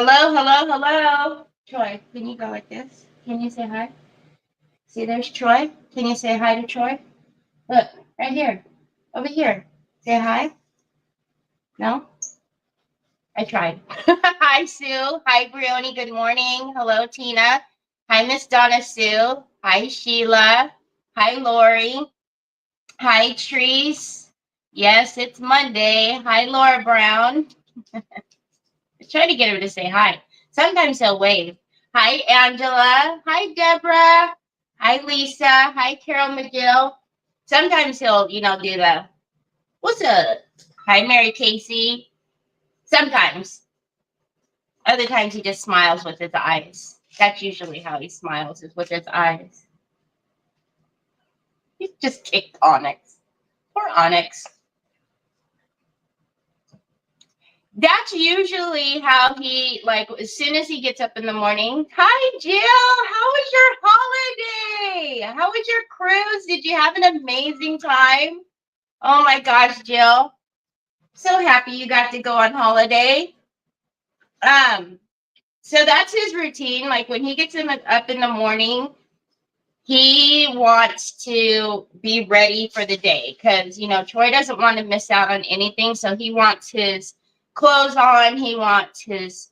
Hello, hello, hello. Troy, can you go like this? Can you say hi? See, there's Troy. Can you say hi to Troy? Look, right here. Over here. Say hi. No? I tried. Hi, Sue. Hi, Brioni. Good morning. Hello, Tina. Hi, Miss Donna Sue. Hi, Sheila. Hi, Lori. Hi, Treese. Yes, it's Monday. Hi, Laura Brown. I try to get her to say hi. Sometimes he'll wave. Hi, Angela. Hi, Deborah. Hi, Lisa. Hi, Carol McGill. Sometimes he'll, do the, what's up? Hi, Mary Casey. Sometimes. Other times he just smiles with his eyes. That's usually how he smiles, is with his eyes. He just kicked Onyx. Poor Onyx. That's usually how he, like, as soon as he gets up in the morning. Hi, Jill. How was your holiday? How was your cruise? Did you have an amazing time? Oh my gosh, Jill. So happy you got to go on holiday. So that's his routine. Like when he gets up in the morning, he wants to be ready for the day because, Troy doesn't want to miss out on anything. So he wants his clothes on. He wants his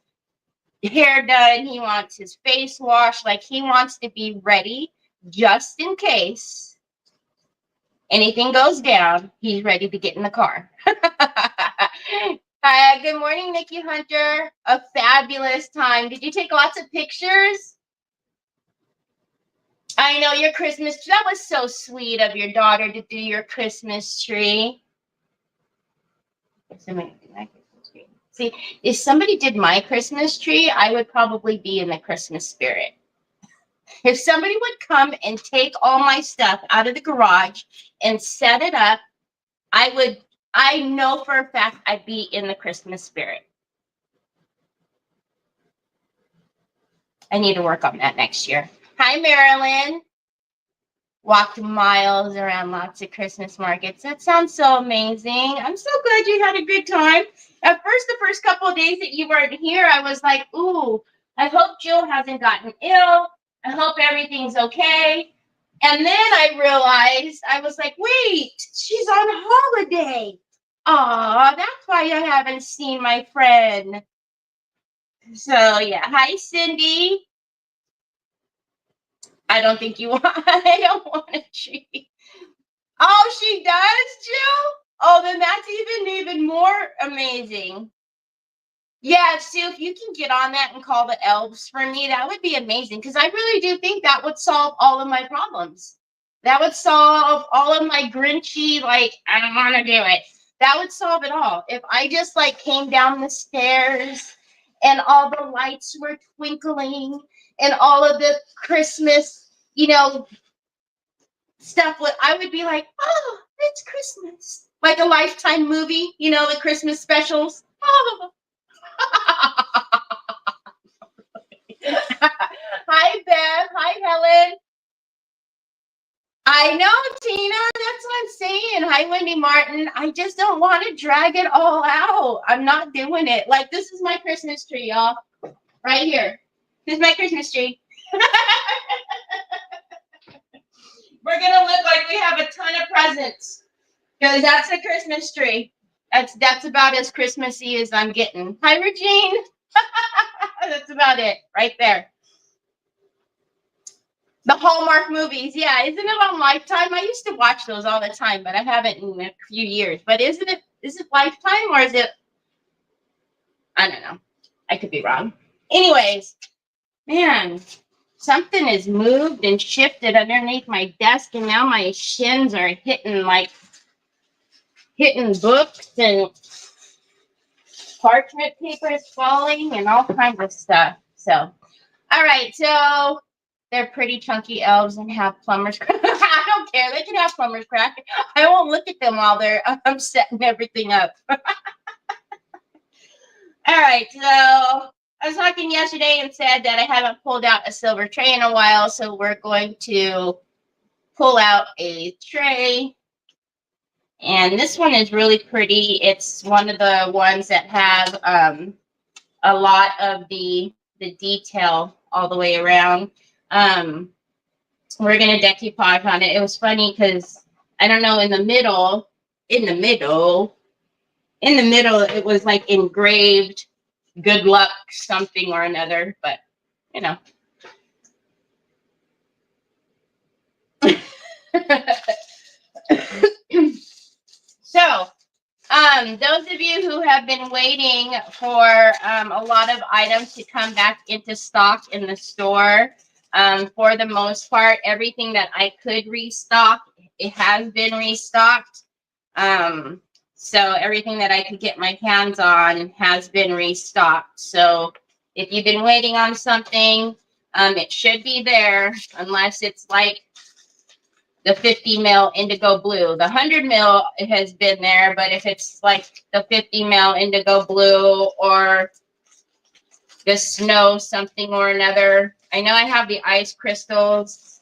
hair done. He wants his face washed. Like he wants to be ready just in case anything goes down. He's ready to get in the car. Hi, good morning, Nikki Hunter. A fabulous time. Did you take lots of pictures? I know your Christmas. That was so sweet of your daughter to do your Christmas tree. See, if somebody did my Christmas tree, I would probably be in the Christmas spirit. If somebody would come and take all my stuff out of the garage and set it up, I know for a fact I'd be in the Christmas spirit. I need to work on that next year. Hi, Marilyn. Walked miles around lots of Christmas markets. That sounds so amazing. I'm so glad you had a good time. At first, the first couple of days that you weren't here, I was like, ooh, I hope Jill hasn't gotten ill. I hope everything's okay. And then I realized, I was like, wait, she's on holiday. Aw, that's why I haven't seen my friend. So, yeah. Hi, Cindy. I don't think you want, I don't want a tree. Oh, she does, Jill? Oh, then that's even more amazing. Yeah, Sue, if you can get on that and call the elves for me, that would be amazing. Because I really do think that would solve all of my problems. That would solve all of my grinchy, like, I don't want to do it. That would solve it all. If I just, like, came down the stairs and all the lights were twinkling and all of the Christmas, stuff, I would be like, oh, it's Christmas. Like a Lifetime movie, the Christmas specials. Oh. Hi, Beth. Hi, Helen. I know, Tina. That's what I'm saying. Hi, Wendy Martin. I just don't want to drag it all out. I'm not doing it. Like, this is my Christmas tree, y'all. Right here. This is my Christmas tree. We're going to look like we have a ton of presents. Because that's a Christmas tree. That's about as Christmassy as I'm getting. Hi, Regine. That's about it. Right there. The Hallmark movies. Yeah, isn't it on Lifetime? I used to watch those all the time, but I haven't in a few years. But is it Lifetime or is it? I don't know. I could be wrong. Anyways, man, something has moved and shifted underneath my desk, and now my shins are hitting books, and parchment paper is falling and all kinds of stuff. So, all right. So they're pretty chunky elves and have plumber's crack. I don't care. They can have plumber's crack. I won't look at them while I'm setting everything up. All right. So I was talking yesterday and said that I haven't pulled out a silver tray in a while. So we're going to pull out a tray. And this one is really pretty. It's one of the ones that have a lot of the detail all the way around. We're gonna decoupage on it. It was funny because I don't know, in the middle, it was like engraved good luck something or another, but you know. So those of you who have been waiting for a lot of items to come back into stock in the store, for the most part, everything that I could restock, it has been restocked. So everything that I could get my hands on has been restocked. So if you've been waiting on something, it should be there, unless it's like the 50 mil indigo blue. The 100 mil has been there, but if it's like the 50 mil indigo blue or the snow something or another, I know I have the ice crystals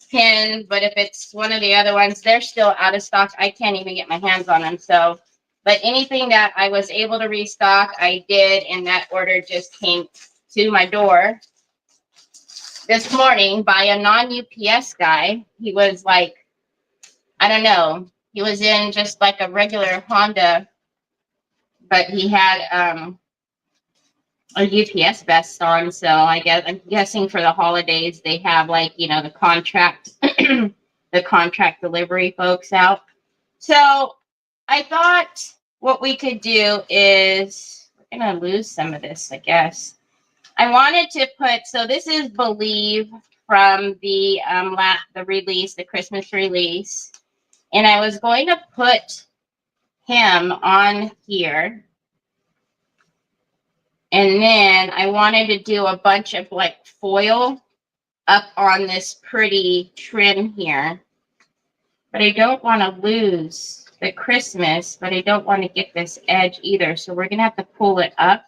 pinned, but if it's one of the other ones, they're still out of stock. I can't even get my hands on them. So, but anything that I was able to restock, I did, and that order just came to my door this morning by a non-UPS guy. He was like, I don't know, he was in just like a regular Honda, but he had a UPS vest on. So I'm guessing for the holidays they have, like, you know, the contract the contract delivery folks out. So I thought what we could do is, we're gonna lose some of this, I guess. I wanted to put, so this is Believe from the release, the Christmas release, and I was going to put him on here, and then I wanted to do a bunch of like foil up on this pretty trim here, but I don't want to lose the Christmas, but I don't want to get this edge either, so we're gonna have to pull it up.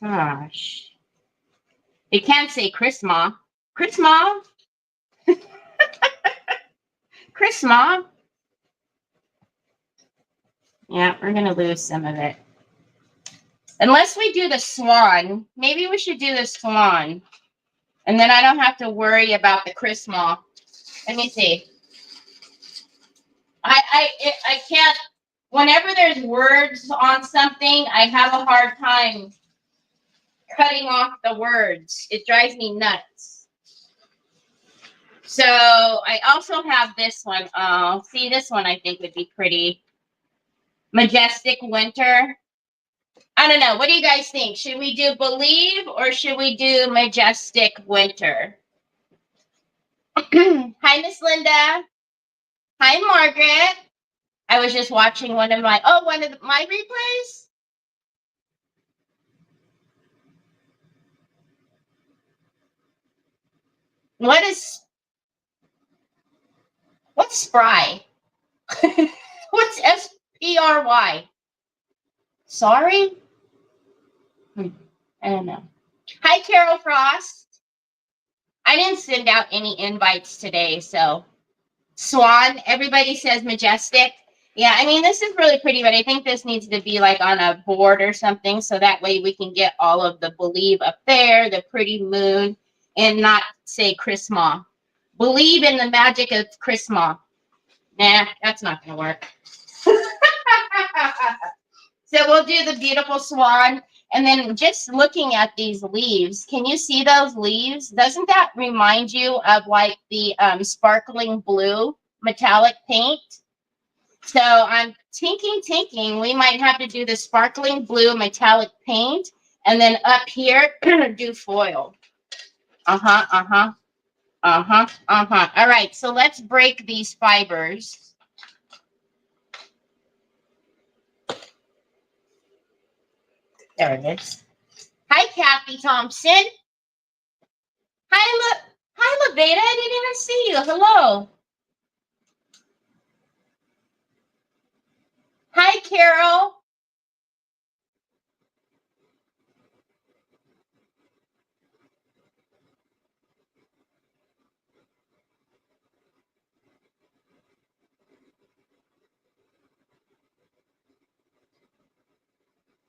Gosh, it can't say Christmas. Christmas. Christmas. Yeah, we're gonna lose some of it. Unless we do the swan. Maybe we should do the swan. And then I don't have to worry about the Christmas. Let me see. I can't, whenever there's words on something, I have a hard time cutting off the words. It drives me nuts. So I also have this one. Oh, see, this one I think would be pretty. Majestic Winter. I don't know. What do you guys think? Should we do Believe or should we do Majestic Winter? Hi, Miss Linda. Hi, Margaret. I was just watching one of my my replays. What's spry? What's SPRY? Sorry? I don't know. Hi, Carol Frost. I didn't send out any invites today, so Swan, everybody says Majestic. Yeah, I mean, this is really pretty, but I think this needs to be like on a board or something, so that way we can get all of the Believe up there, the pretty moon, and not say Christmas. Believe in the magic of Christmas. Nah, that's not going to work. So we'll do the beautiful swan. And then just looking at these leaves, can you see those leaves? Doesn't that remind you of like the sparkling blue metallic paint? So I'm thinking we might have to do the sparkling blue metallic paint, and then up here do foil. Uh-huh, uh-huh, uh-huh, uh-huh. All right, so let's break these fibers. There it is. Hi, Kathy Thompson. Hi, Levada. I didn't even see you. Hello. Hi, Carol.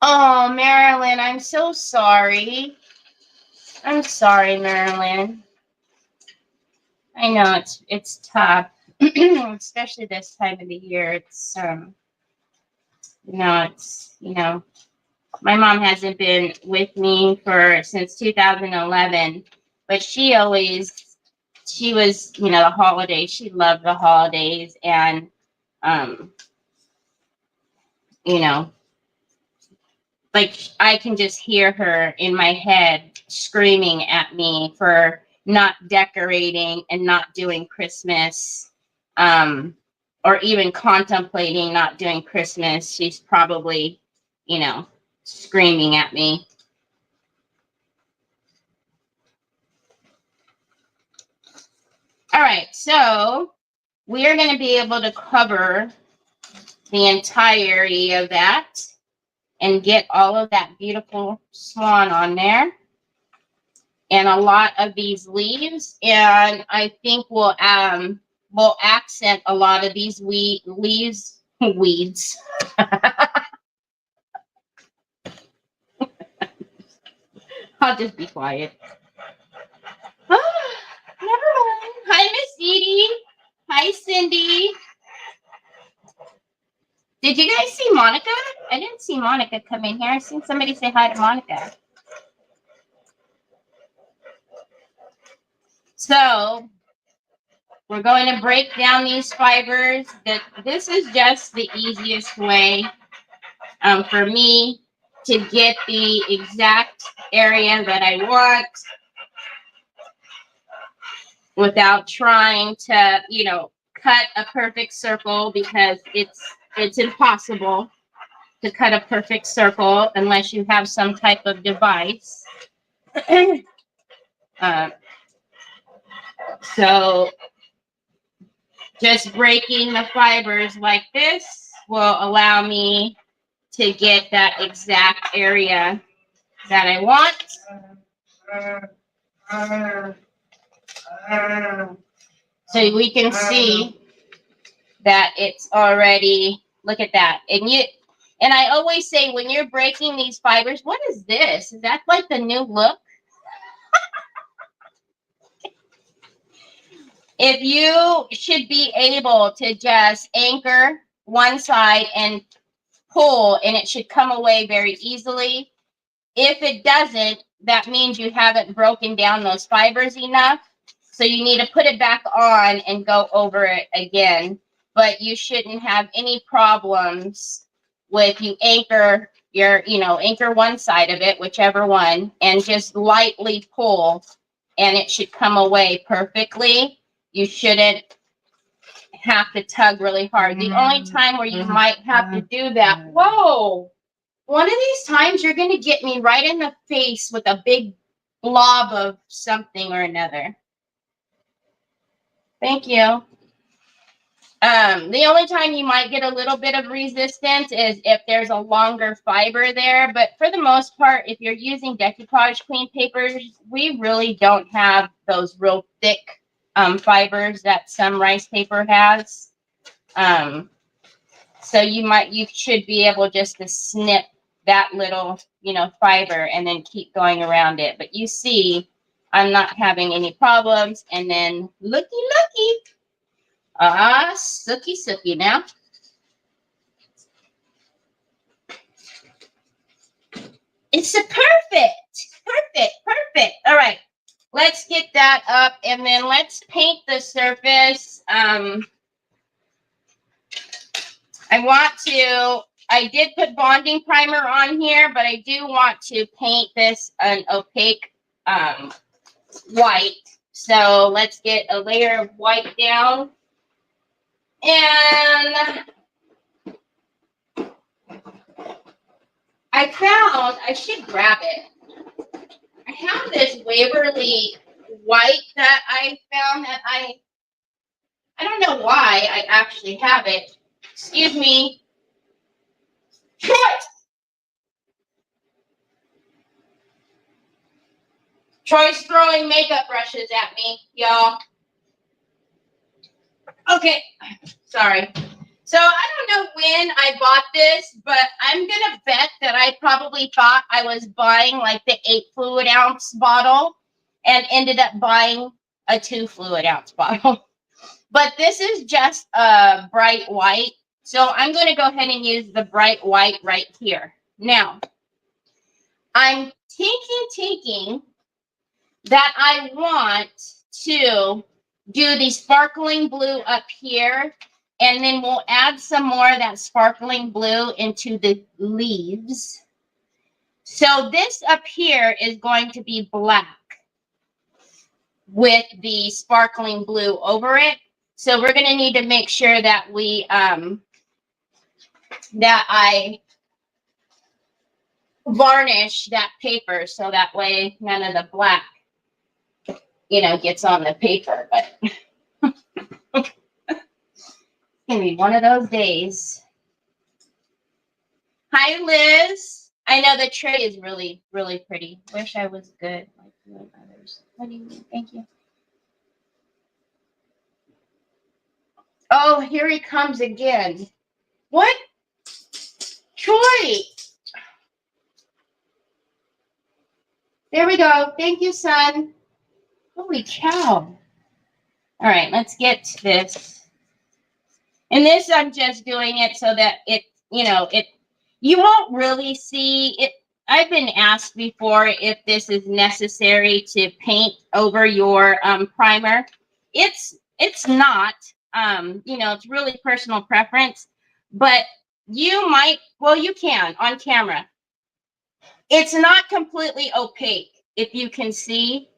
Oh, Marilyn, I'm so sorry. I'm sorry, Marilyn. I know it's tough, especially this time of the year. It's my mom hasn't been with me since 2011, but she was, the holidays. She loved the holidays, and you know, like I can just hear her in my head screaming at me for not decorating and not doing Christmas, or even contemplating not doing Christmas. She's probably, screaming at me. All right, so we are going to be able to cover the entirety of that and get all of that beautiful swan on there. And a lot of these leaves, and I think we'll accent a lot of these weeds. I'll just be quiet. Never mind. Hi, Miss Edie. Hi, Cindy. Did you guys see Monica? I didn't see Monica come in here. I seen somebody say hi to Monica. So we're going to break down these fibers. This is just the easiest way for me to get the exact area that I want without trying to, cut a perfect circle, because it's impossible to cut a perfect circle unless you have some type of device. So just breaking the fibers like this will allow me to get that exact area that I want. So we can see that it's already, look at that. And I always say, when you're breaking these fibers, what is this? Is that like the new look? If you should be able to just anchor one side and pull, and it should come away very easily. If it doesn't, that means you haven't broken down those fibers enough. So you need to put it back on and go over it again. But you shouldn't have any problems with you anchor anchor one side of it, whichever one, and just lightly pull, and it should come away perfectly. You shouldn't have to tug really hard. The only time where you might have to do that, whoa, one of these times you're going to get me right in the face with a big blob of something or another. Thank you. The only time you might get a little bit of resistance is if there's a longer fiber there. But for the most part, if you're using decoupage queen papers, we really don't have those real thick fibers that some rice paper has. So you should be able just to snip that little, fiber and then keep going around it. But you see, I'm not having any problems. And then looky. Sooky now. It's a perfect. All right, let's get that up, and then let's paint the surface. I did put bonding primer on here, but I do want to paint this an opaque white. So let's get a layer of white down. And I should grab it. I have this Waverly white that I found that I don't know why I actually have it. Excuse me. Troy! Troy's throwing makeup brushes at me, y'all. Okay, sorry. So I don't know when I bought this, but I'm going to bet that I probably thought I was buying like the 8 fluid ounce bottle and ended up buying a 2 fluid ounce bottle. But this is just a bright white. So I'm going to go ahead and use the bright white right here. Now, I'm thinking that I want to do the sparkling blue up here, and then we'll add some more of that sparkling blue into the leaves. So this up here is going to be black with the sparkling blue over it. So we're going to need to make sure that we that I varnish that paper so that way none of the black, you know, gets on the paper. But it's gonna be one of those days. Hi, Liz. I know the tray is really, really pretty. Wish I was good like you others. What do you mean? Thank you. Oh, here he comes again. What? Troy. There we go. Thank you, son. Holy cow. All right, let's get to this. And this, I'm just doing it so that it, you know, you won't really see it. I've been asked before if this is necessary to paint over your primer. It's not. You know, it's really personal preference, but you might, well, you can on camera. It's not completely opaque, if you can see.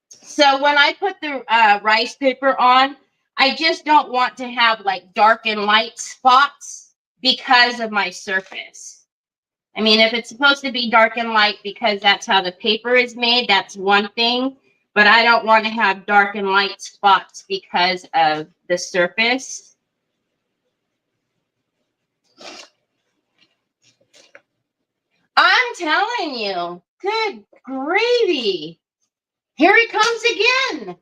So when I put the rice paper on, I just don't want to have like dark and light spots because of my surface. I mean, if it's supposed to be dark and light because that's how the paper is made, that's one thing. But I don't want to have dark and light spots because of the surface. I'm telling you, good gravy. Here he comes again.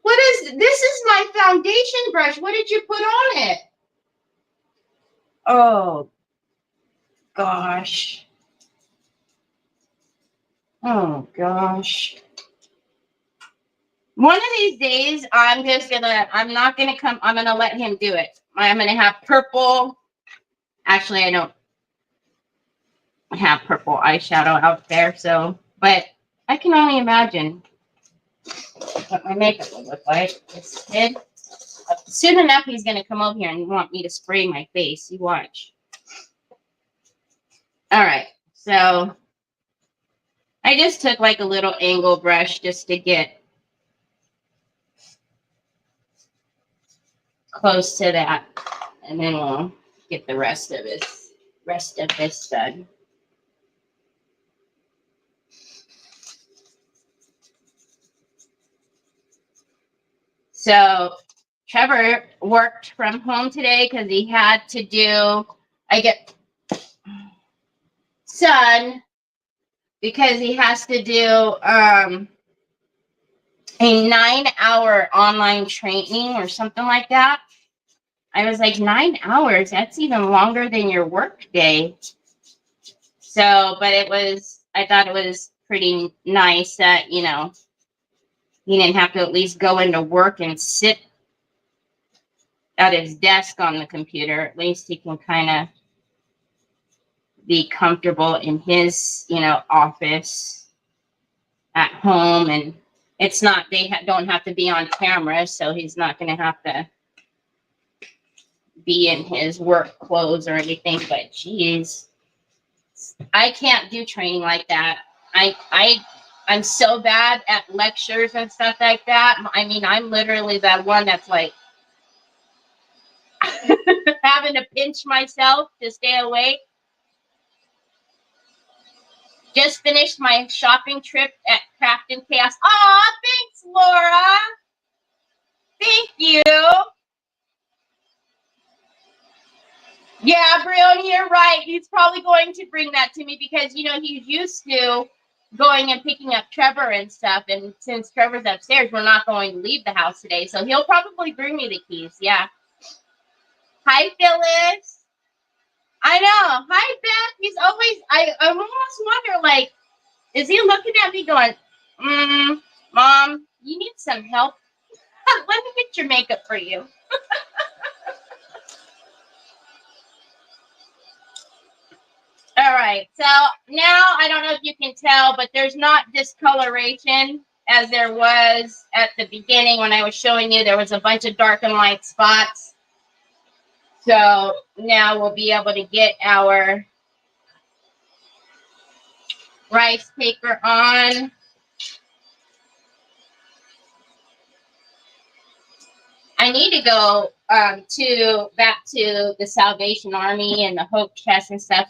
What is this? Is my foundation brush. What did you put on it? Oh, gosh. Oh, gosh. One of these days, I'm not going to come. I'm going to let him do it. I'm going to have purple. Actually, I don't have purple eyeshadow out there. So, but I can only imagine what my makeup will look like. This kid. Soon enough, he's going to come over here and want me to spray my face. You watch. All right. So I just took like a little angle brush just to get close to that. And then we'll get the rest of this done. So Trevor worked from home today because he had to do, because he has to do a 9-hour online training or something like that. I was like, 9 hours? That's even longer than your work day. So, but I thought it was pretty nice that, you know, he didn't have to at least go into work and sit at his desk on the computer. At least he can kind of be comfortable in his, you know, office at home. And it's not, they don't have to be on camera, so he's not going to have to be in his work clothes or anything. But geez, I can't do training like that. I'm so bad at lectures and stuff like that. I mean, I'm literally that one that's like having to pinch myself to stay awake. Just finished my shopping trip at Craft and Chaos. Aw, thanks, Laura. Thank you. Yeah, Brioni, you're right. He's probably going to bring that to me because, you know, he's used to going and picking up Trevor and stuff. And since Trevor's upstairs, we're not going to leave the house today. So he'll probably bring me the keys. Yeah. Hi, Phyllis. I know. Hi, Beth. He's always, I almost wonder, like, is he looking at me going, Mom, you need some help? Let me get your makeup for you. All right. So now I don't know if you can tell, but there's not discoloration as there was at the beginning when I was showing you. There was a bunch of dark and light spots. So now we'll be able to get our rice paper on. I need to go back to the Salvation Army and the Hocus and stuff.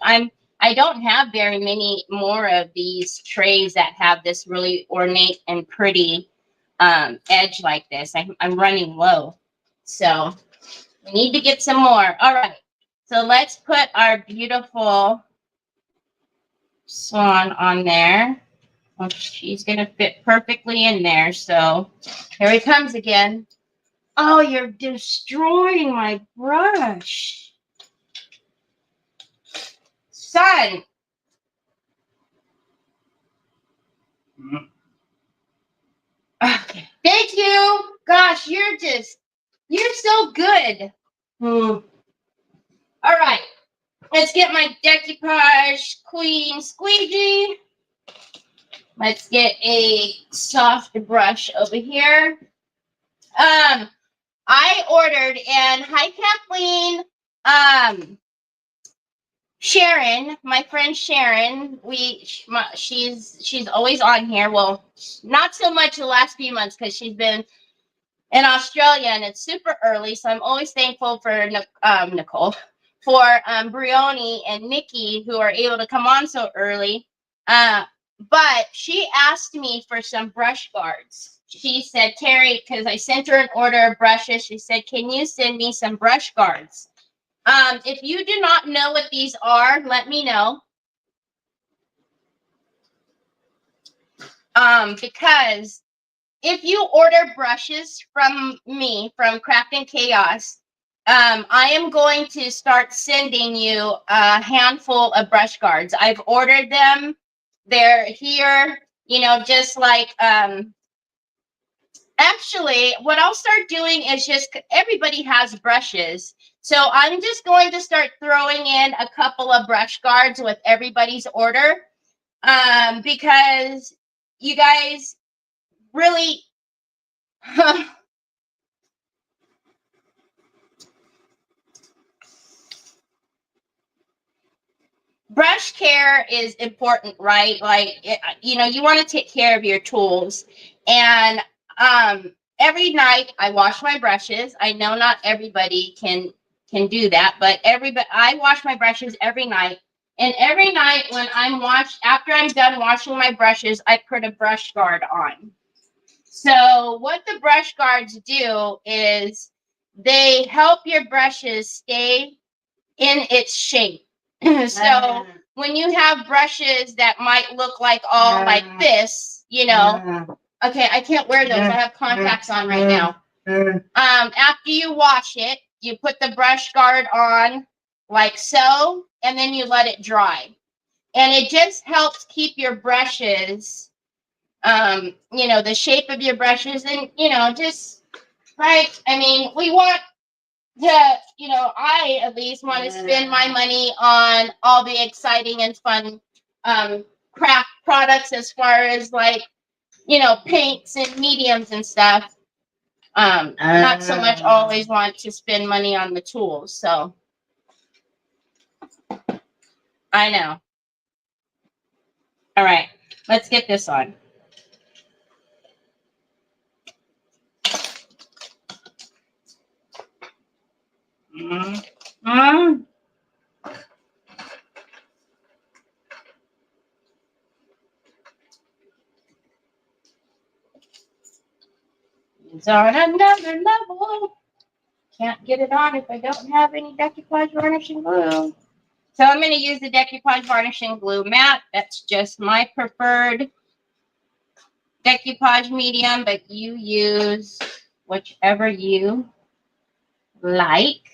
I don't have very many more of these trays that have this really ornate and pretty edge like this. I'm running low, so we need to get some more. All right, so let's put our beautiful swan on there. Oh, she's gonna fit perfectly in there. So here he comes again. Oh, you're destroying my brush. Son. Okay. Thank you. Gosh, you're so good. All right. Let's get my decoupage queen squeegee. Let's get a soft brush over here. I ordered, and hi, Kathleen. Sharon, my friend Sharon, she's always on here. Well, not so much the last few months because she's been in Australia and it's super early. So I'm always thankful for Nicole, for Brioni and Nikki who are able to come on so early. But she asked me for some brush guards. She said, Terry, because I sent her an order of brushes. She said, can you send me some brush guards? If you do not know what these are, let me know. Because if you order brushes from me, from Craft and Chaos, I am going to start sending you a handful of brush guards. I've ordered them. They're here, just like, actually, what I'll start doing is just, everybody has brushes. So I'm just going to start throwing in a couple of brush guards with everybody's order, because you guys really, brush care is important, right? Like, you want to take care of your tools. And every night I wash my brushes. I know not everybody can do that, but I wash my brushes every night. And every night when after I'm done washing my brushes, I put a brush guard on. So what the brush guards do is they help your brushes stay in its shape. So when you have brushes that might look like all like this, okay, I can't wear those. I have contacts on right now. After you wash it, you put the brush guard on like so, and then you let it dry. And it just helps keep your brushes, the shape of your brushes, and, just right. I mean, we want to, I at least want to spend my money on all the exciting and fun craft products as far as like, paints and mediums and stuff. Not so much always want to spend money on the tools. So I know. All right, let's get this on. It's on another level. Can't get it on if I don't have any decoupage varnishing glue. So I'm going to use the decoupage varnishing glue matte. That's just my preferred decoupage medium, but you use whichever you like.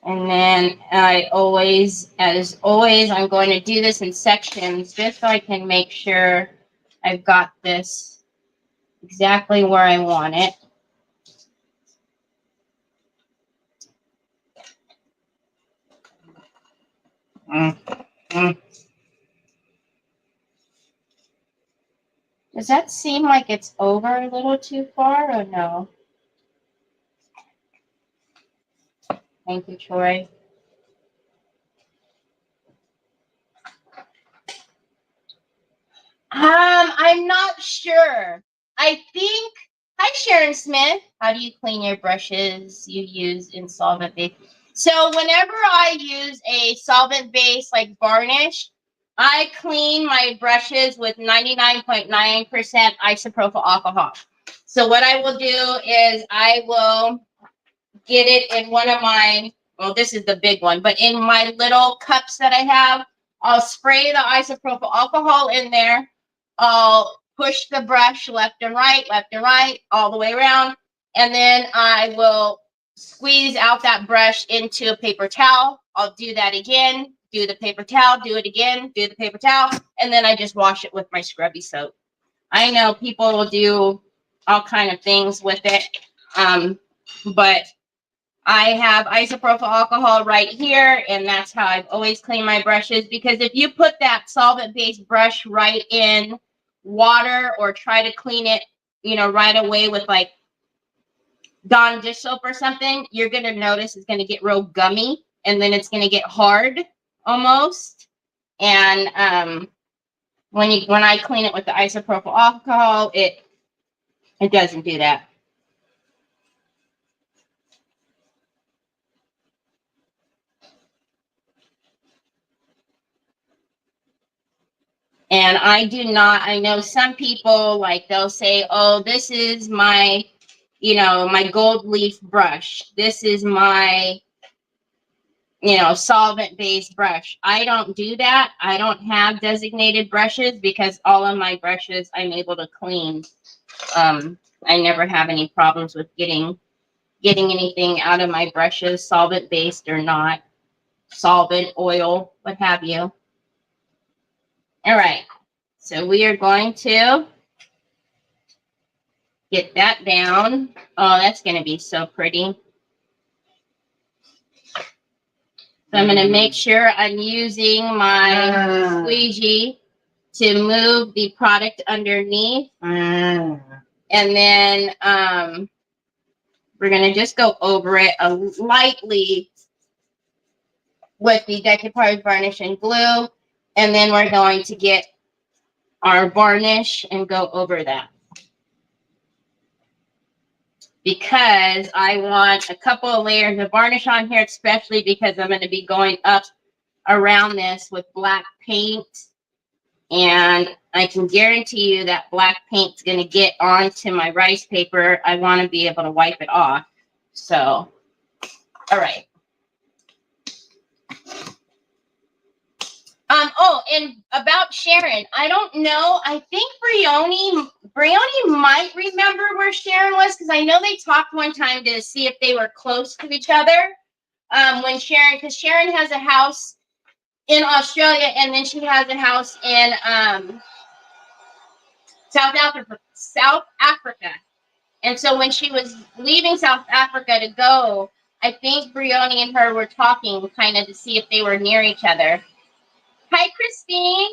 And then as always, I'm going to do this in sections just so I can make sure I've got this exactly where I want it. Does that seem like it's over a little too far or no? Thank you, Troy. I'm not sure. I think, hi Sharon Smith. How do you clean your brushes you use in solvent base? So whenever I use a solvent base like varnish, I clean my brushes with 99.9% isopropyl alcohol. So what I will do is I will get it in one of my, well, this is the big one, but in my little cups that I have, I'll spray the isopropyl alcohol in there. I'll push the brush left and right, all the way around. And then I will squeeze out that brush into a paper towel. I'll do that again, do the paper towel, do it again, do the paper towel. And then I just wash it with my scrubby soap. I know people will do all kind of things with it. But I have isopropyl alcohol right here, and that's how I've always cleaned my brushes, because if you put that solvent-based brush right in water or try to clean it, right away with like Dawn dish soap or something, you're going to notice it's going to get real gummy, and then it's going to get hard almost. And when I clean it with the isopropyl alcohol, it doesn't do that. And I know some people, like, they'll say, oh, this is my, my gold leaf brush. This is my, solvent-based brush. I don't do that. I don't have designated brushes because all of my brushes I'm able to clean. I never have any problems with getting anything out of my brushes, solvent-based or not, solvent, oil, what have you. All right. So we are going to get that down. Oh, that's going to be so pretty. So I'm going to make sure I'm using my squeegee to move the product underneath. And then we're going to just go over it lightly with the decoupage varnish and glue. And then we're going to get our varnish and go over that, because I want a couple of layers of varnish on here, especially because I'm going to be going up around this with black paint. And I can guarantee you that black paint's going to get onto my rice paper. I want to be able to wipe it off. So, all right. Oh, and about Sharon, I don't know. I think Brioni might remember where Sharon was, because I know they talked one time to see if they were close to each other. Because Sharon has a house in Australia, and then she has a house in South Africa. And so when she was leaving South Africa to go, I think Brioni and her were talking kind of to see if they were near each other. Hi, Christine.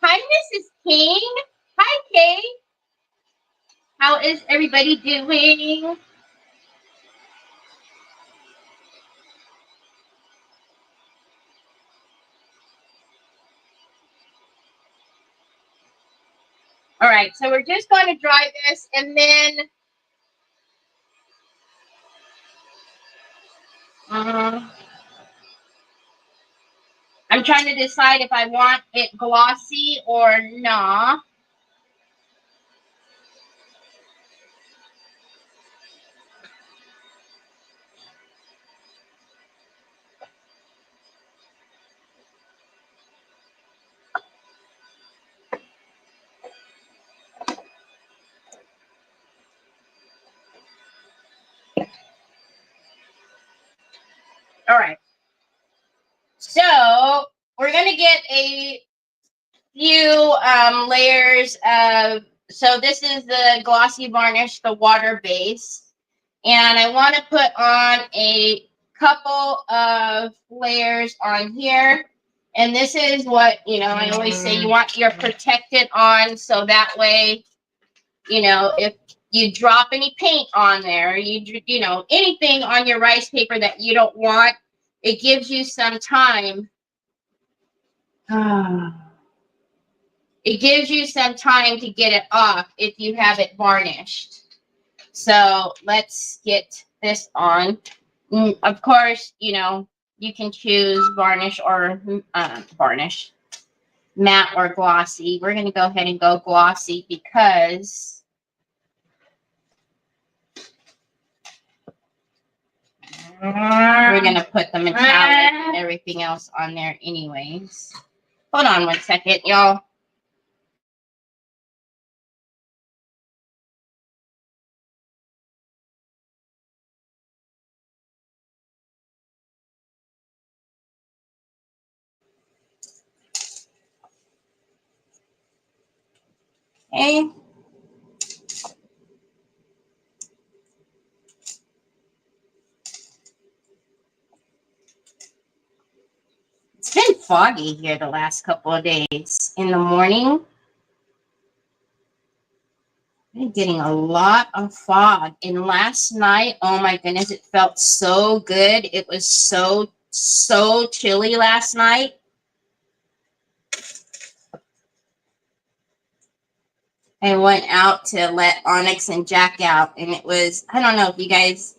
Hi, Mrs. King. Hi, Kate. How is everybody doing? All right, so we're just going to dry this, and then I'm trying to decide if I want it glossy or not. All right. So we're going to get a few layers of, so this is the glossy varnish, the water base. And I want to put on a couple of layers on here. And this is what, you know, I always say you want your protectant on, so that way, you know, if you drop any paint on there, you know, anything on your rice paper that you don't want, it gives you some time. It gives you some time to get it off if you have it varnished. So let's get this on. Of course, you know, you can choose varnish or varnish, matte or glossy. We're going to go ahead and go glossy because we're going to put the metallic and everything else on there anyways. Hold on one second, y'all. Okay. It's been foggy here the last couple of days. In the morning, been getting a lot of fog. And last night, oh my goodness, it felt so good. It was so chilly last night. I went out to let Onyx and Jack out, and it was, I don't know if you guys,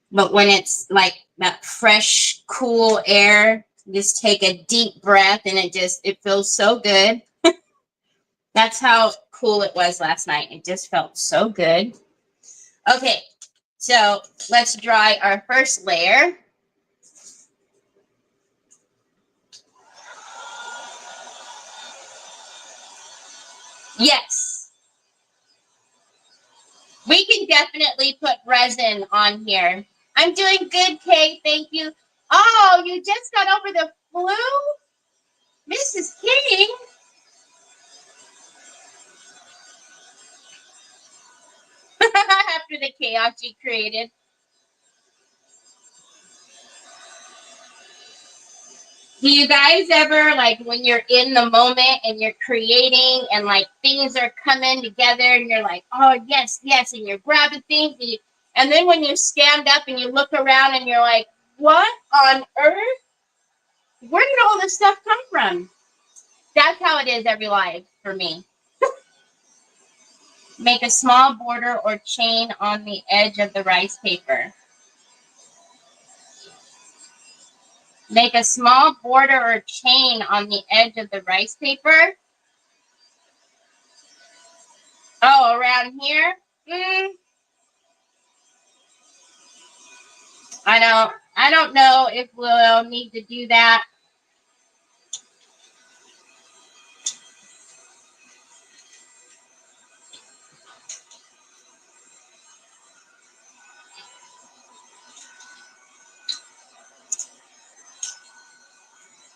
but when it's like that fresh, cool air, just take a deep breath and it feels so good. That's how cool it was last night. It just felt so good. Okay, so let's dry our first layer. Yes. We can definitely put resin on here. I'm doing good, Kay. Thank you. Oh, you just got over the flu? Mrs. King? After the chaos you created. Do you guys ever, like, when you're in the moment and you're creating and, like, things are coming together and you're like, oh, yes, yes, and you're grabbing things, and then when you stand up and you look around and you're like, what on earth? Where did all this stuff come from? That's how it is every life for me. Make a small border or chain on the edge of the rice paper. Make a small border or chain on the edge of the rice paper. Oh, around here? I don't know if we'll need to do that.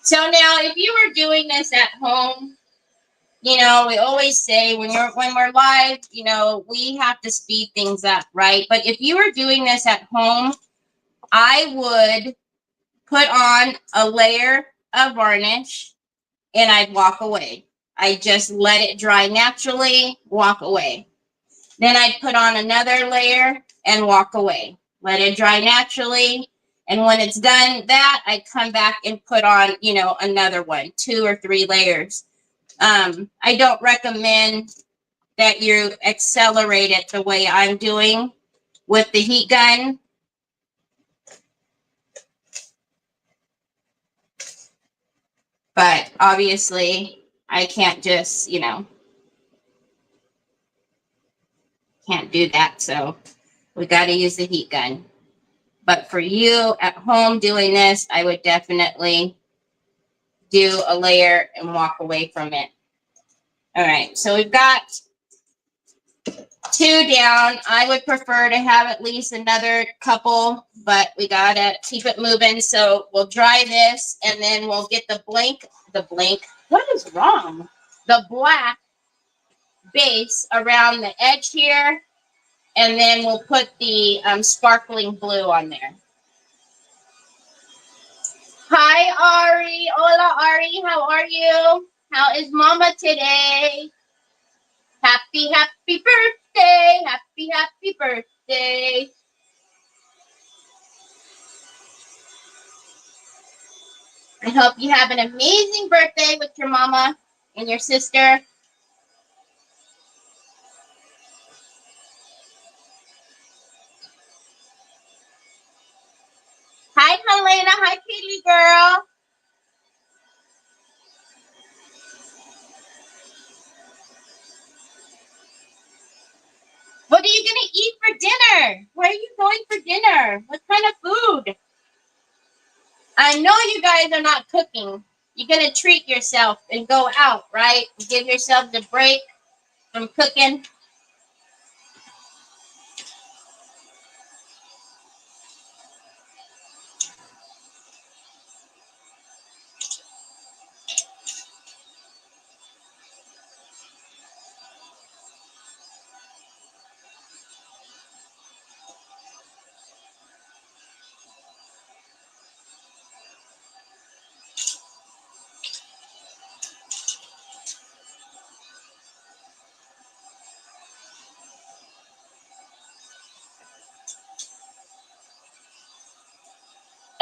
So now, if you were doing this at home, you know, we always say when we're live, you know, we have to speed things up, right? But if you were doing this at home, I would put on a layer of varnish and I'd walk away. I just let it dry naturally, walk away. Then I'd put on another layer and walk away. Let it dry naturally. And when it's done that, I'd come back and put on, you know, another one, 2 or 3 layers. I don't recommend that you accelerate it the way I'm doing with the heat gun. But obviously, I can't just, you know, can't do that. So we got to use the heat gun. But for you at home doing this, I would definitely do a layer and walk away from it. All right, so we've got 2 down. I would prefer to have at least another couple, but we gotta keep it moving. So we'll dry this, and then we'll get the blank. What is wrong? The black base around the edge here, and then we'll put the sparkling blue on there. Hi, Ari. Hola, Ari. How are you? How is Mama today? Happy birthday. Happy birthday. I hope you have an amazing birthday with your mama and your sister. Hi, Helena. Hi, Katie girl. What are you going to eat for dinner? Where are you going for dinner? What kind of food? I know you guys are not cooking. You're going to treat yourself and go out, right? Give yourself the break from cooking.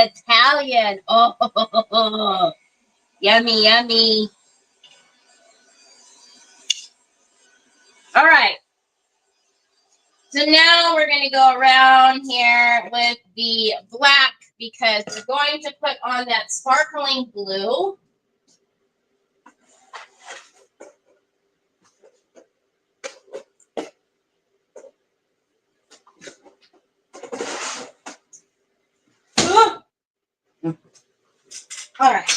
Italian. Oh, yummy, yummy. All right. So now we're going to go around here with the black because we're going to put on that sparkling blue. All right,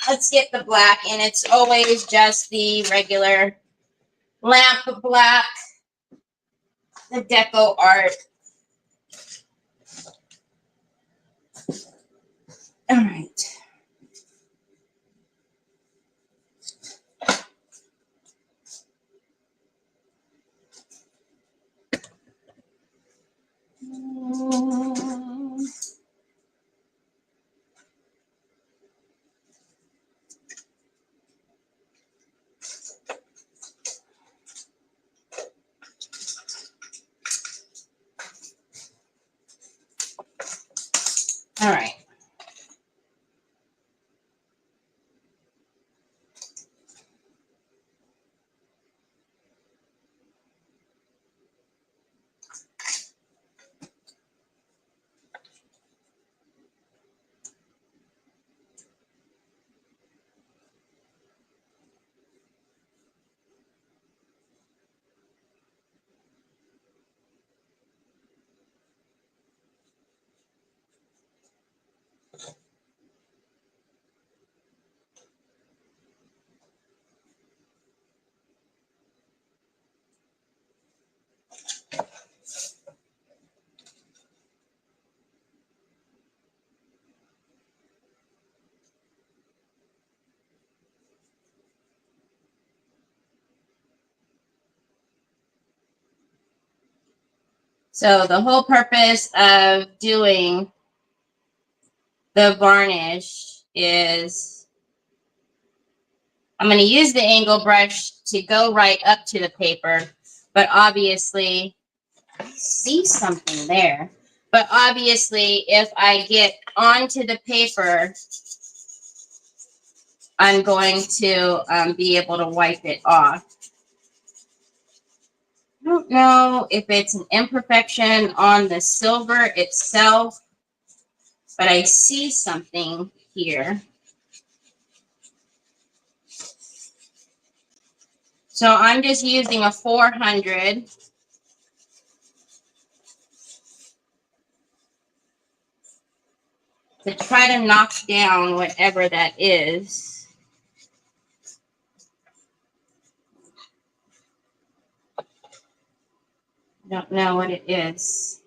let's get the black, and it's always just the regular lamp black, the deco art. All right. All right. So the whole purpose of doing the varnish is I'm going to use the angle brush to go right up to the paper, but obviously I see something there. But obviously, if I get onto the paper, I'm going to be able to wipe it off. I don't know if it's an imperfection on the silver itself, but I see something here. So I'm just using a 400. To try to knock down whatever that is. Don't know what it is.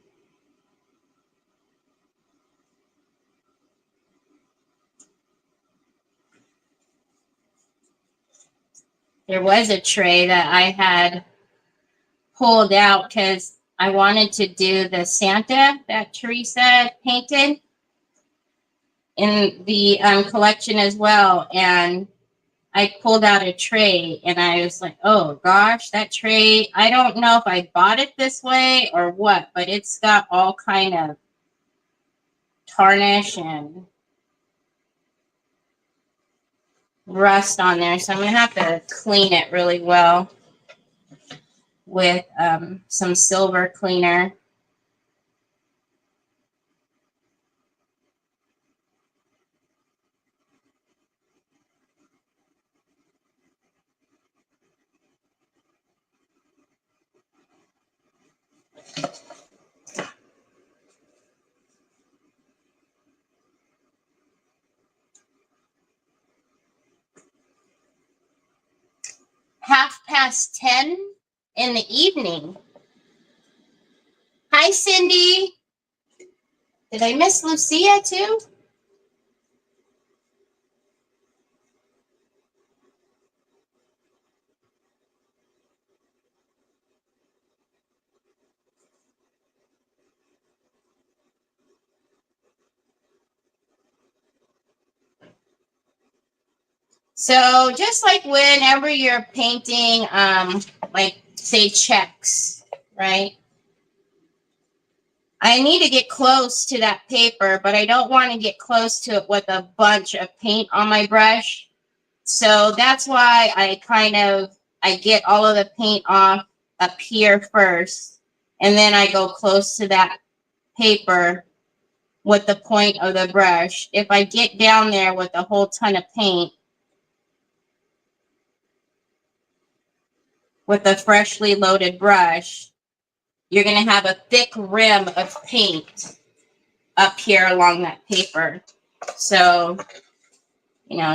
There was a tray that I had pulled out because I wanted to do the Santa that Teresa painted in the collection as well. And I pulled out a tray and I was like, oh gosh, that tray, I don't know if I bought it this way or what, but it's got all kind of tarnish and rust on there. So I'm going to have to clean it really well with some silver cleaner. Half past 10 in the evening. Hi, Cindy. Did I miss Lucia too? So just like whenever you're painting, like say checks, right? I need to get close to that paper, but I don't want to get close to it with a bunch of paint on my brush. So that's why I get all of the paint off up here first, and then I go close to that paper with the point of the brush. If I get down there with a whole ton of paint, with a freshly loaded brush, you're going to have a thick rim of paint up here along that paper. So,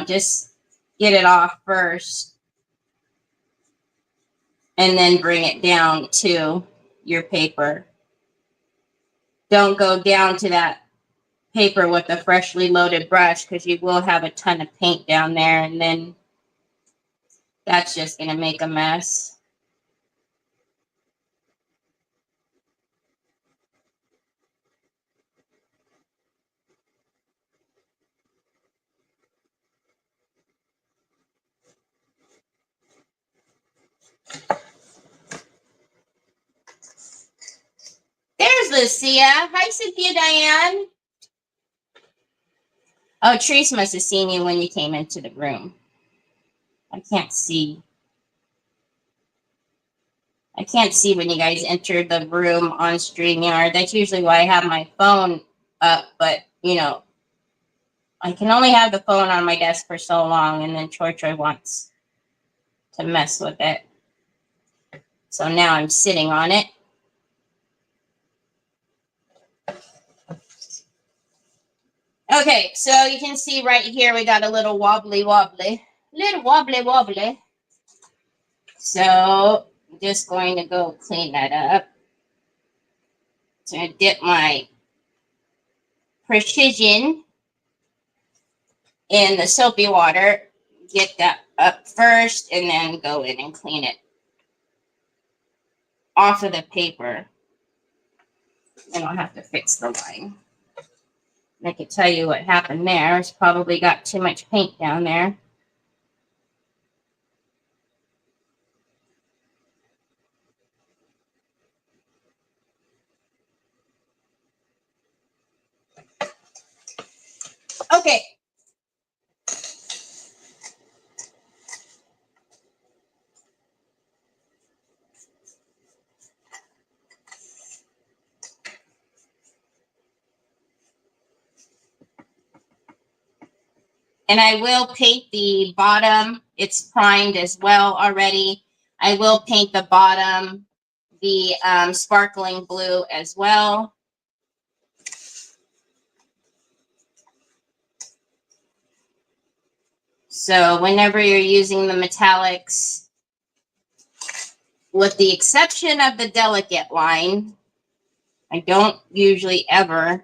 just get it off first and then bring it down to your paper. Don't go down to that paper with a freshly loaded brush because you will have a ton of paint down there, and then that's just going to make a mess. There's Lucia. Hi, Cynthia Diane. Oh, Treese must have seen you when you came into the room. I can't see. I can't see when you guys enter the room on StreamYard. That's usually why I have my phone up, but, I can only have the phone on my desk for so long, and then Troy wants to mess with it. So now I'm sitting on it. Okay, so you can see right here we got a little wobbly. So I'm just going to go clean that up. So I dip my Precision in the soapy water, get that up first, and then go in and clean it off of the paper. Then I'll have to fix the line. I can tell you what happened there. It's probably got too much paint down there. Okay. And I will paint the bottom. It's primed as well already. I will paint the bottom, the sparkling blue as well. So whenever you're using the metallics, with the exception of the delicate line, I don't usually ever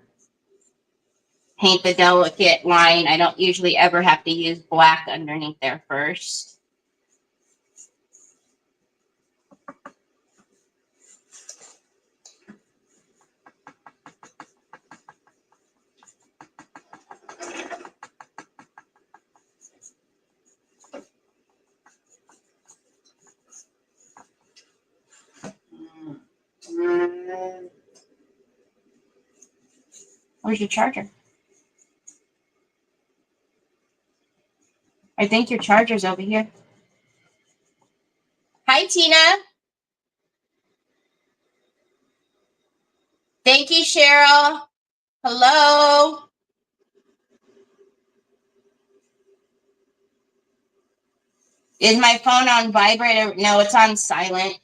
paint the delicate line. I don't usually ever have to use black underneath there first. Where's your charger? I think your charger's over here. Hi, Tina. Thank you, Cheryl. Hello. Is my phone on vibrate? No, it's on silent.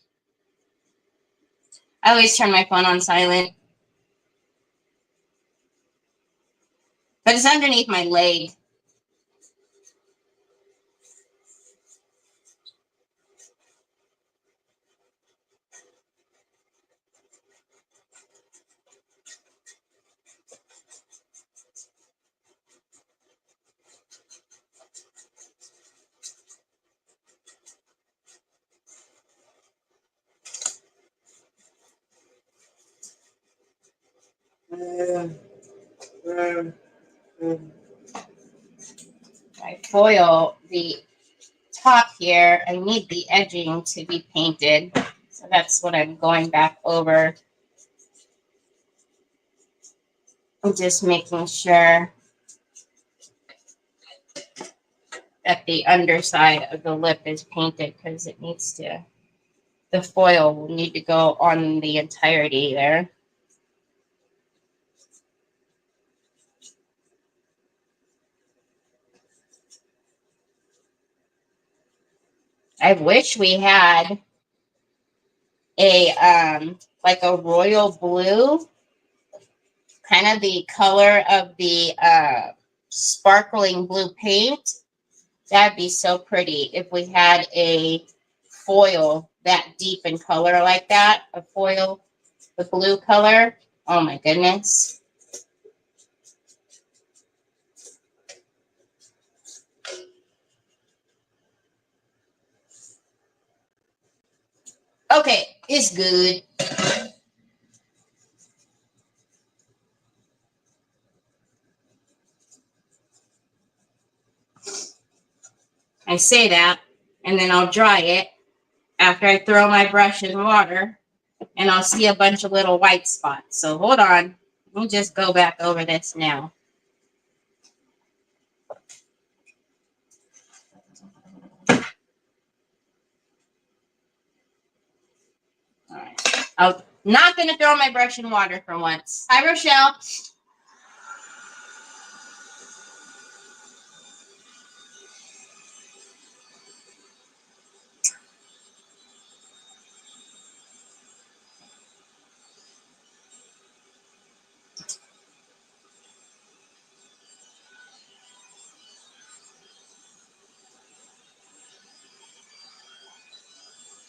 I always turn my phone on silent. But it's underneath my leg. I foil the top here. I need the edging to be painted. So that's what I'm going back over. I'm just making sure that the underside of the lip is painted because it needs to, the foil will need to go on the entirety there. I wish we had a like a royal blue, kind of the color of the sparkling blue paint. That'd be so pretty if we had a foil that deep in color like that. A foil, the blue color. Oh my goodness. Okay, it's good. I say that, and then I'll dry it after I throw my brush in water, and I'll see a bunch of little white spots. So hold on. Let me just go back over this now. All right. I'm not going to throw my brush in water for once. Hi, Rochelle.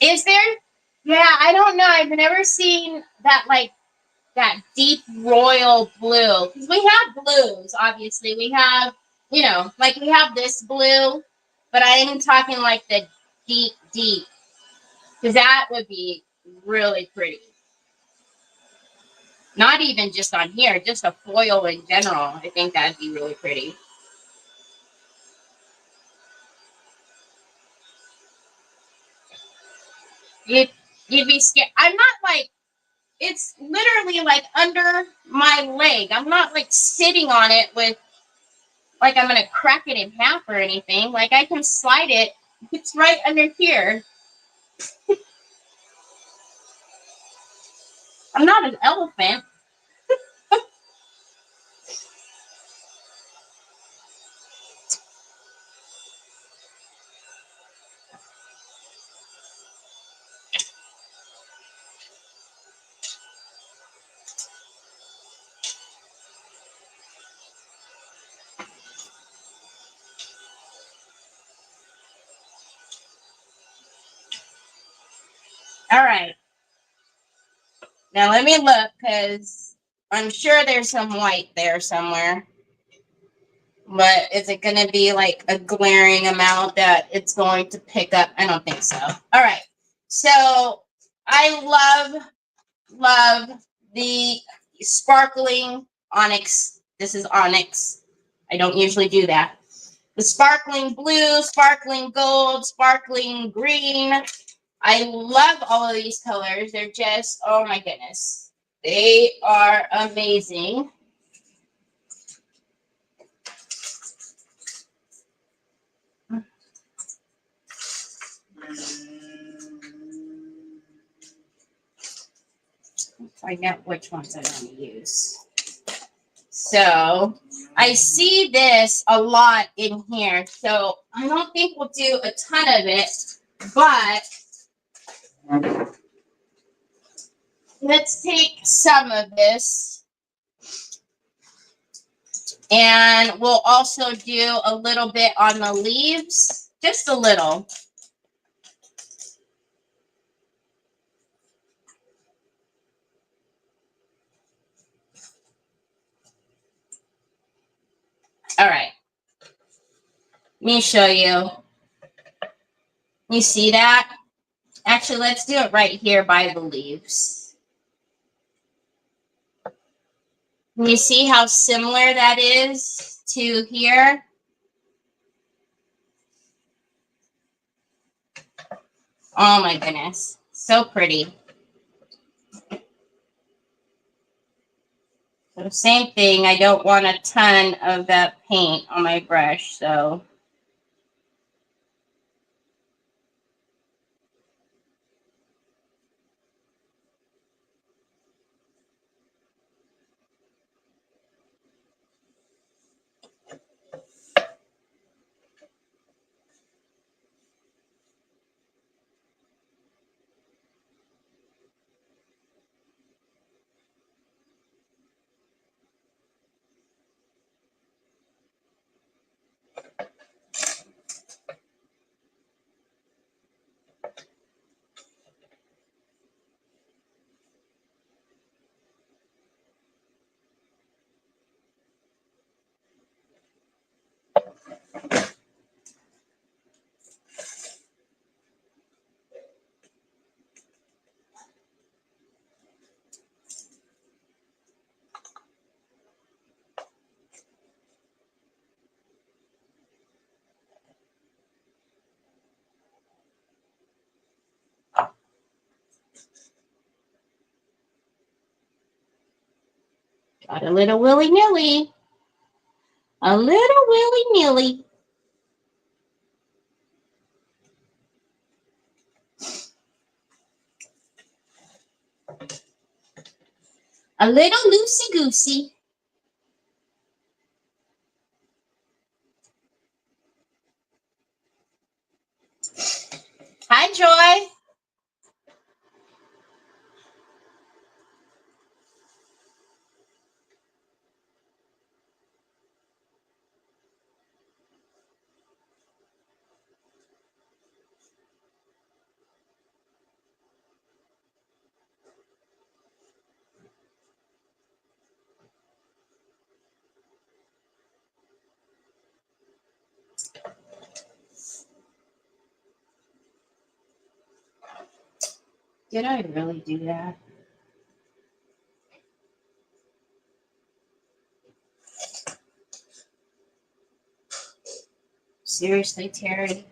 Is there? Yeah, I don't know. I've never seen that, like, that deep royal blue. Because we have blues, obviously. We have, you know, like we have this blue, but I am talking like the deep, deep. Because that would be really pretty. Not even just on here, just a foil in general. I think that'd be really pretty. You'd be scared. I'm not like, it's literally like under my leg. I'm not like sitting on it with, like I'm going to crack it in half or anything. Like I can slide it. It's right under here. I'm not an elephant. right. Now let me look, because I'm sure there's some white there somewhere. But is it going to be like a glaring amount that it's going to pick up? I don't think so. All right. So I love the sparkling onyx. This is onyx. I don't usually do that. The sparkling blue, sparkling gold, sparkling green. I love all of these colors. They're just, oh my goodness. They are amazing. Find out which ones I want to use. So I see this a lot in here. So I don't think we'll do a ton of it, but let's take some of this. And we'll also do a little bit on the leaves, just a little. All right. Let me show you. You see that? Actually, let's do it right here by the leaves. Can you see how similar that is to here? Oh my goodness. So pretty. So same thing. I don't want a ton of that paint on my brush, so. Got a little willy-nilly. A little willy-nilly. A little loosey-goosey. Hi, Joy. Did I really do that? Seriously, Terry?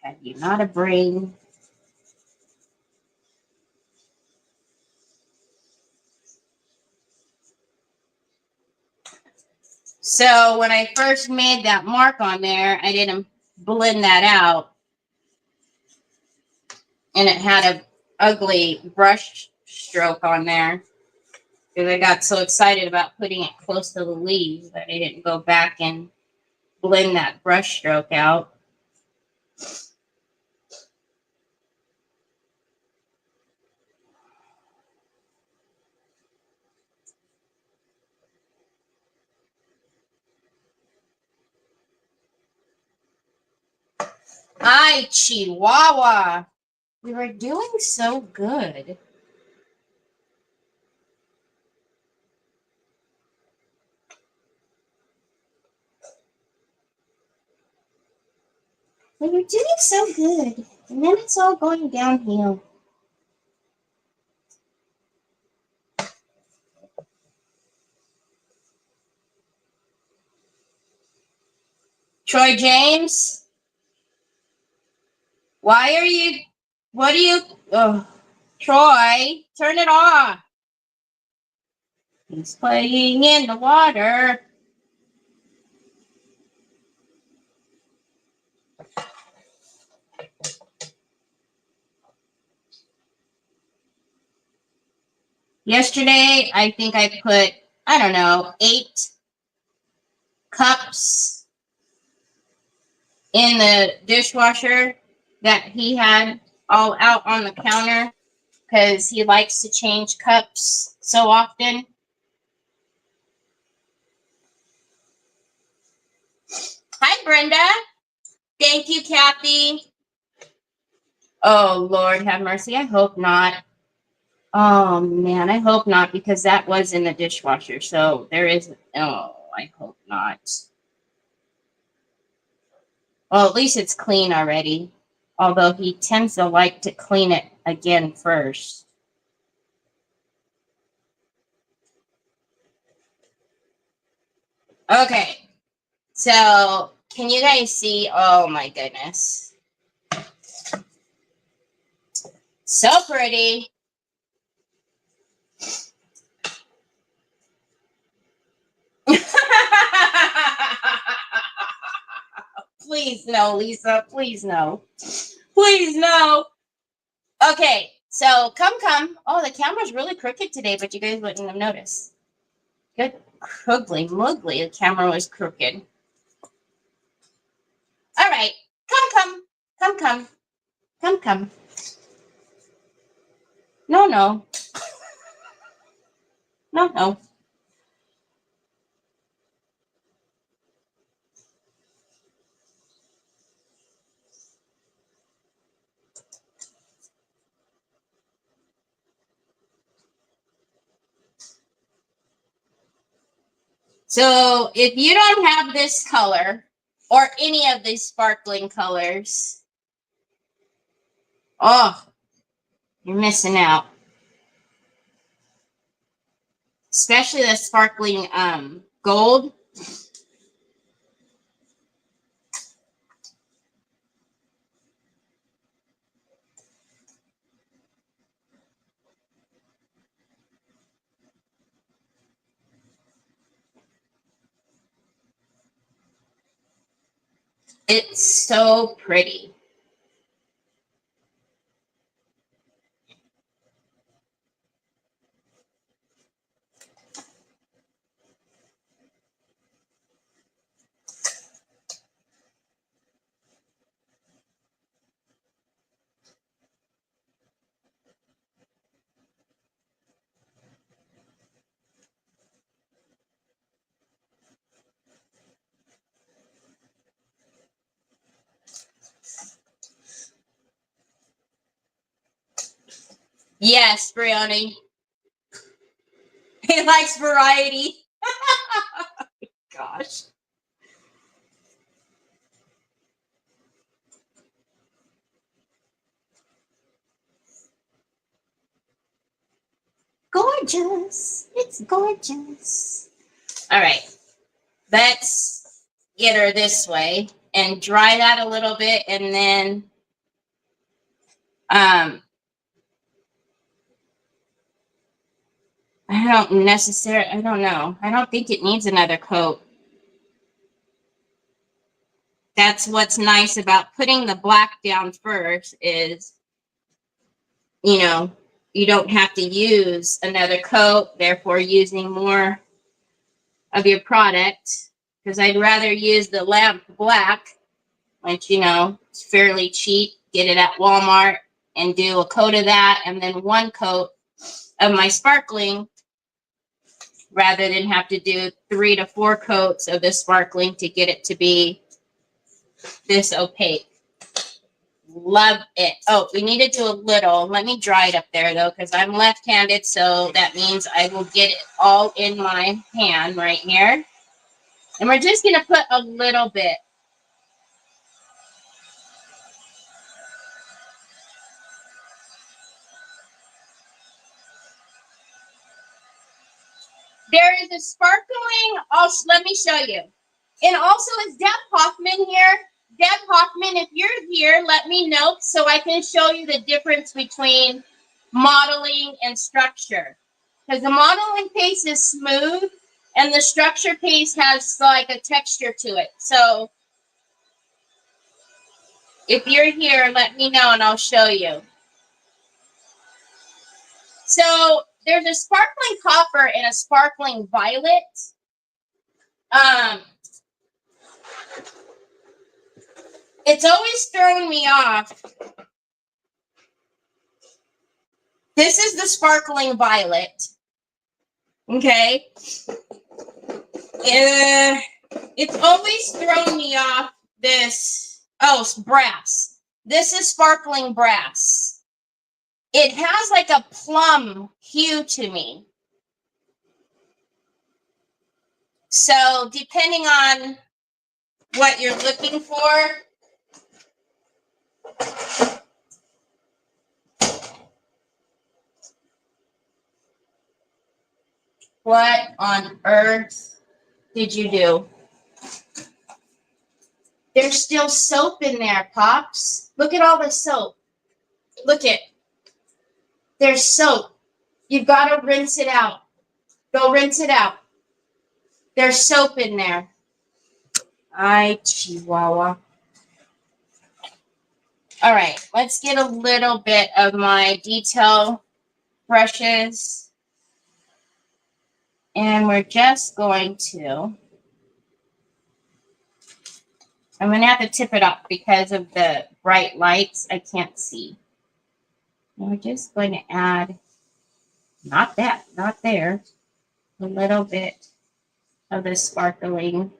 Have you not a brain? So when I first made that mark on there, I didn't blend that out. And it had a ugly brush stroke on there. Because I got so excited about putting it close to the leaves that I didn't go back and blend that brush stroke out. Hi, Chihuahua. We were doing so good. We were doing so good. And then it's all going downhill. Troy James? Why are you... What are you... Oh, Troy, turn it off. He's playing in the water. Yesterday, I think I put, I don't know, 8 cups in the dishwasher that he had all out on the counter because he likes to change cups so often. Hi, Brenda. Thank you, Kathy. Oh, Lord, have mercy. I hope not. Oh, man, I hope not, because that was in the dishwasher. So there is, oh, I hope not. Well, at least it's clean already. Although he tends to like to clean it again first. Okay. So, can you guys see? Oh, my goodness. So pretty. Please no, Lisa. Please no. Please no. Okay, so come. Oh, the camera's really crooked today, but you guys wouldn't have noticed. Good crookly muggly. The camera was crooked. All right, come. No. So if you don't have this color or any of these sparkling colors, oh, you're missing out. Especially the sparkling gold. It's so pretty. Yes, Brioni. He likes variety. Gosh. Gorgeous. It's gorgeous. All right. Let's get her this way and dry that a little bit, and then I don't know. I don't think it needs another coat. That's what's nice about putting the black down first is, you know, you don't have to use another coat, therefore using more of your product, because I'd rather use the lamp black, which, you know, it's fairly cheap. Get it at Walmart and do a coat of that and then one coat of my sparkling, rather than have to do 3 to 4 coats of the sparkling to get it to be this opaque. love it. Oh, we need to do a little. Let me dry it up there, though, because I'm left-handed, so that means I will get it all in my hand right here. And we're just going to put a little bit. There is a sparkling, also, let me show you. And also, is Deb Hoffman here? Deb Hoffman, if you're here, let me know so I can show you the difference between modeling and structure. Because the modeling paste is smooth and the structure paste has like a texture to it. So if you're here, let me know and I'll show you. So there's a sparkling copper and a sparkling violet. It's always thrown me off. This is the sparkling violet. Okay. It's always thrown me off this. Oh, it's brass. This is sparkling brass. It has like a plum hue to me. So depending on what you're looking for, what on earth did you do? There's still soap in there, Pops. Look at all the soap. Look it. There's soap. You've got to rinse it out. Go rinse it out. There's soap in there. Ay, Chihuahua. All right, let's get a little bit of my detail brushes. And we're just going to, I'm going to have to tip it up because of the bright lights. I can't see. And we're just going to add, not that, not there, a little bit of the sparkling.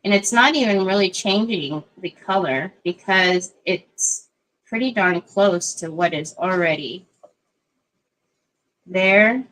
And it's not even really changing the color because it's pretty darn close to what is already there.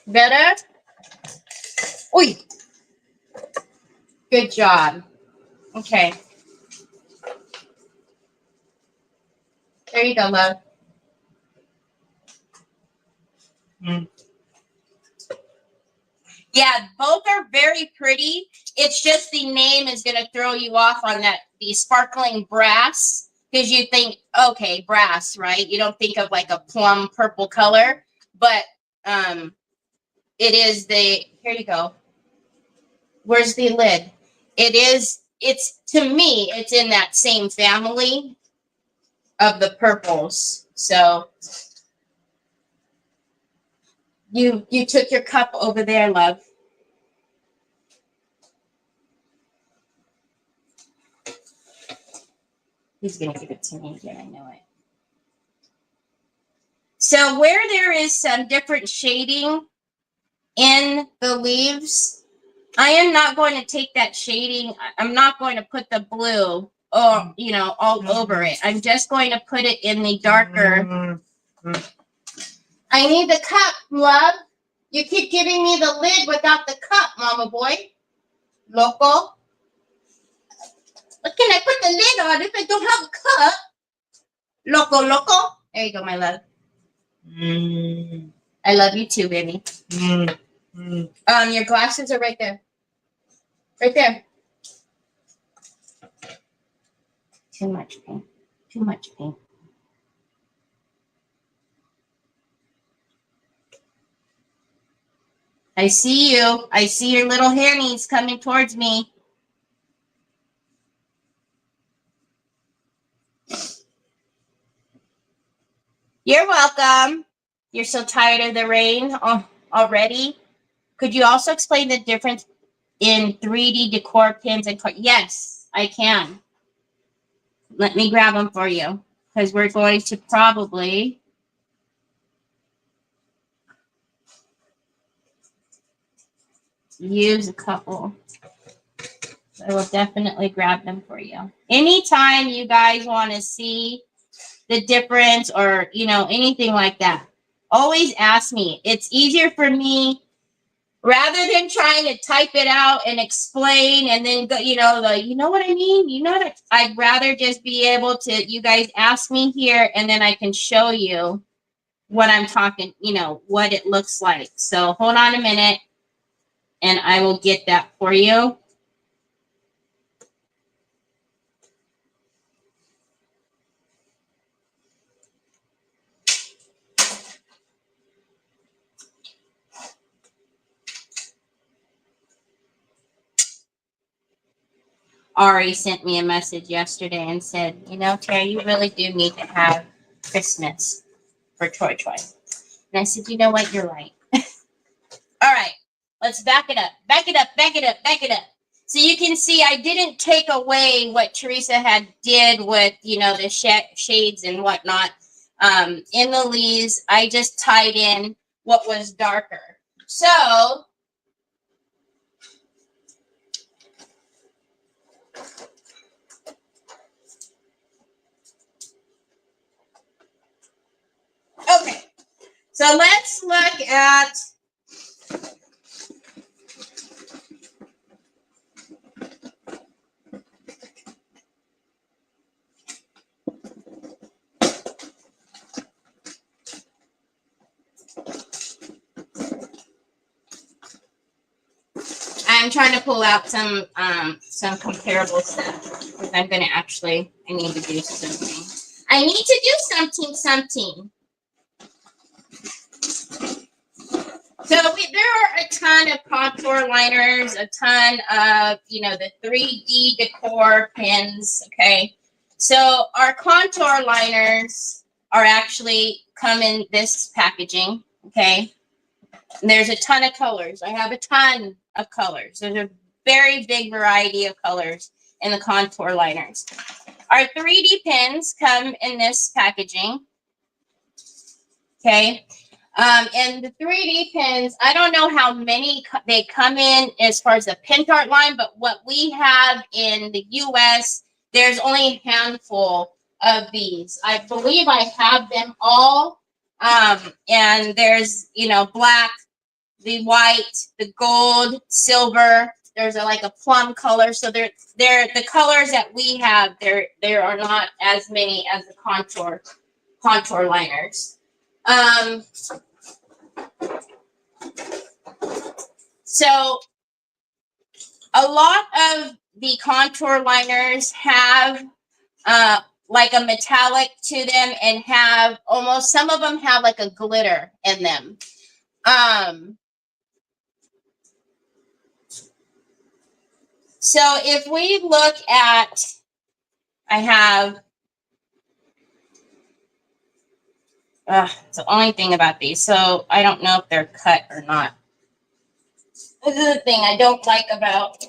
Better? Oi! Good job. Okay. There you go, love. Yeah, both are very pretty. It's just the name is going to throw you off on that, the sparkling brass, because you think, okay, brass, right? You don't think of like a plum purple color, but it is the, here you go. Where's the lid? It's, to me, it's in that same family of the purples. So you took your cup over there, love. He's going to give it to me again. I know it. So where there is some different shading in the leaves, I am not going to take that shading. I'm not going to put the blue or, you know, all over it. I'm just going to put it in the darker. I need the cup, love. You keep giving me the lid without the cup, mama boy. Loco. What can I put the lid on if I don't have a cup? Loco, loco. There you go, my love. I love you too, baby. Your glasses are right there. Right there. Too much paint. Too much paint. I see you. I see your little handies coming towards me. You're welcome. You're so tired of the rain already. Could you also explain the difference in 3D decor pins and cards? Yes, I can. Let me grab them for you because we're going to probably use a couple. I will definitely grab them for you. Anytime you guys want to see the difference or, you know, anything like that, always ask me. It's easier for me rather than trying to type it out and explain and then go, you know what I mean? You know what? I'd rather just be able to, you guys ask me here and then I can show you what I'm talking, you know, what it looks like. So hold on a minute and I will get that for you. Ari sent me a message yesterday and said, you know, Terry, you really do need to have Christmas for Troy. And I said, you know what? You're right. All right, let's back it up. Back it up. So you can see I didn't take away what Teresa had did with, you know, the shades and whatnot. In the leaves, I just tied in what was darker. So okay, so let's look at I'm trying to pull out some comparable stuff because I'm gonna I need to do something. I need to do something. So there are a ton of contour liners, a ton of, you know, the 3D decor pins, okay? So our contour liners are actually come in this packaging, okay? And there's a ton of colors. I have a ton of colors. There's a very big variety of colors in the contour liners. Our 3D pins come in this packaging, okay? And the 3D pins, I don't know how many they come in as far as the Pentart line, but what we have in the US, there's only a handful of these. I believe I have them all. And there's, you know, black, the white, the gold, silver. There's like a plum color. So they're the colors that we have. There are not as many as the contour liners. So a lot of the contour liners have like a metallic to them and have almost, some of them have like a glitter in them. So if we look at, I have, it's the only thing about these. So I don't know if they're cut or not. This is the thing I don't like about.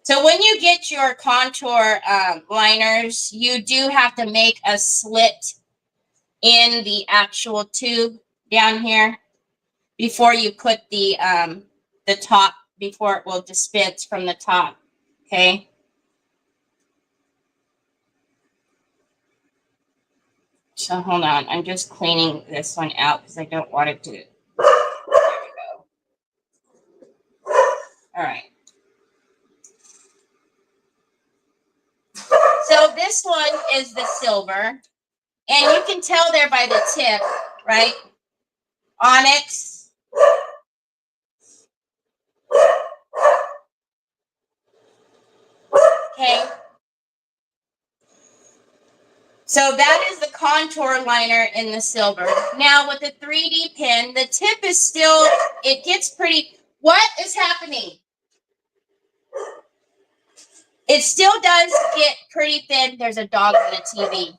So when you get your contour liners, you do have to make a slit in the actual tube down here before you put the top, before it will dispense from the top, okay? So hold on, I'm just cleaning this one out because I don't want it to. There we go. All right. So this one is the silver, and you can tell there by the tip, right? Onyx. Okay. So that is the contour liner in the silver. Now with the 3D pen, the tip is still, it gets pretty, what is happening? It still does get pretty thin. There's a dog on the TV.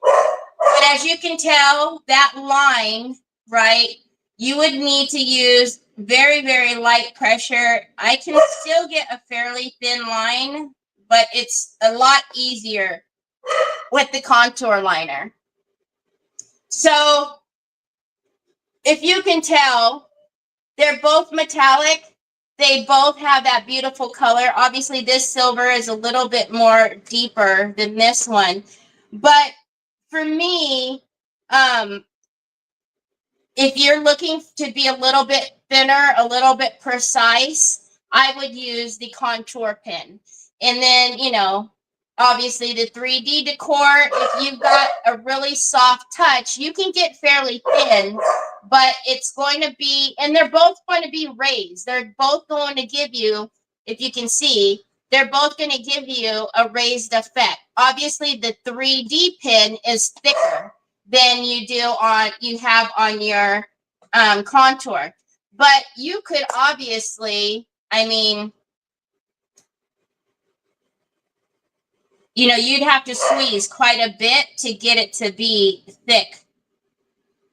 But as you can tell, that line, right, you would need to use very, very light pressure. I can still get a fairly thin line, but it's a lot easier with the contour liner. So if you can tell, they're both metallic. They both have that beautiful color. Obviously, this silver is a little bit more deeper than this one. But for me, if you're looking to be a little bit thinner, a little bit precise, I would use the contour pen. And then, you know, obviously the 3D decor, if you've got a really soft touch, you can get fairly thin, but it's going to be, and they're both going to be raised. They're both going to give you, if you can see, they're both going to give you a raised effect. Obviously, the 3D pen is thicker than you have on your contour. But you could obviously, I mean, you know, you'd have to squeeze quite a bit to get it to be thick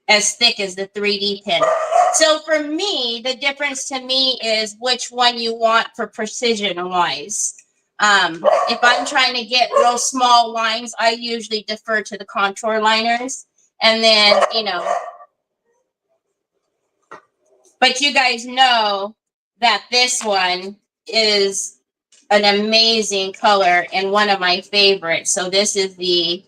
as the 3D pen. So for me, the difference to me is which one you want for precision wise. If I'm trying to get real small lines, I usually defer to the contour liners. And then, you know, but you guys know that this one is an amazing color and one of my favorites. So this is the,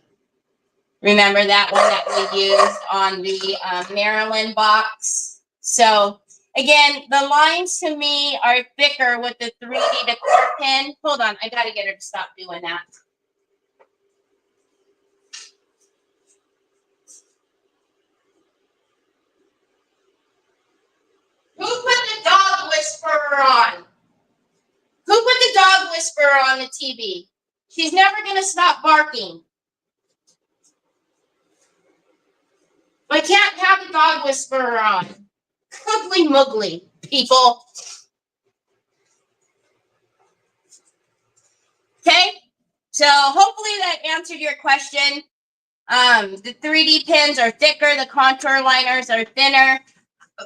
remember that one that we used on the Maryland box. So again, the lines to me are thicker with the 3D decor pen. Hold on, I gotta get her to stop doing that. Who put the dog whisperer on? Who put the dog whisperer on the TV? She's never gonna stop barking. I can't have the dog whisperer on. Cuddly muggly, people. Okay, so hopefully that answered your question. The 3D pens are thicker. The contour liners are thinner.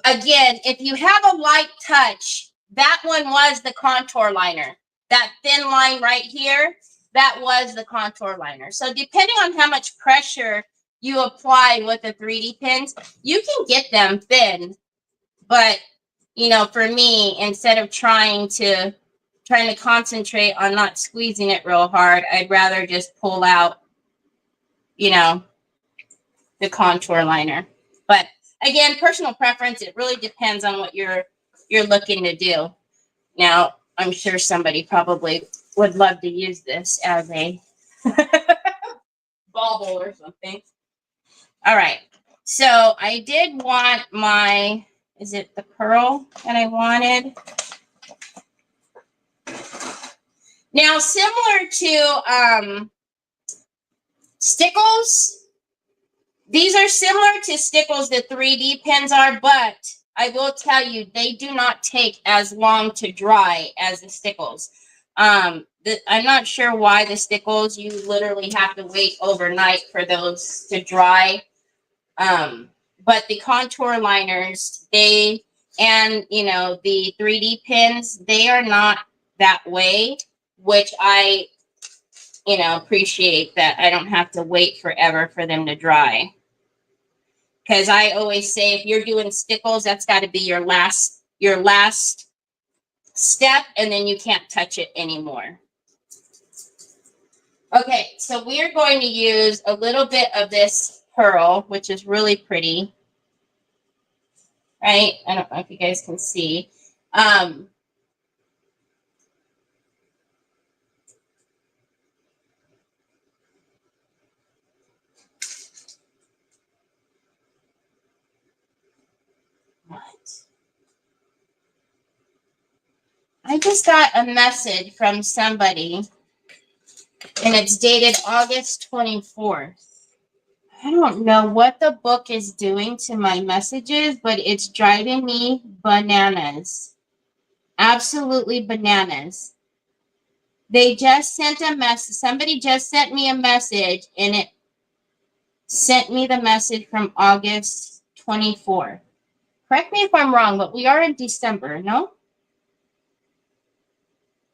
Again, if you have a light touch, that one was the contour liner. That thin line right here, that was the contour liner. So depending on how much pressure you apply with the 3D pens, you can get them thin. But, you know, for me, instead of trying to concentrate on not squeezing it real hard, I'd rather just pull out, you know, the contour liner. But again, personal preference, it really depends on what you're looking to do. Now, I'm sure somebody probably would love to use this as a bauble or something. All right. So I did want my, is it the pearl that I wanted? Now, similar to stickles, these are similar to stickles, the 3D pens are, but I will tell you, they do not take as long to dry as the stickles. I'm not sure why the stickles, you literally have to wait overnight for those to dry. But the contour liners, and you know, the 3D pens, they are not that way, which I, you know, appreciate that I don't have to wait forever for them to dry. Because I always say, if you're doing stickles, that's got to be your last step, and then you can't touch it anymore. Okay, so we're going to use a little bit of this pearl, which is really pretty. Right? I don't know if you guys can see. I just got a message from somebody. And it's dated August 24th. I don't know what the book is doing to my messages, but it's driving me bananas. Absolutely bananas. They just sent a message. Somebody just sent me a message, and it sent me the message from August 24th. Correct me if I'm wrong, but we are in December, no?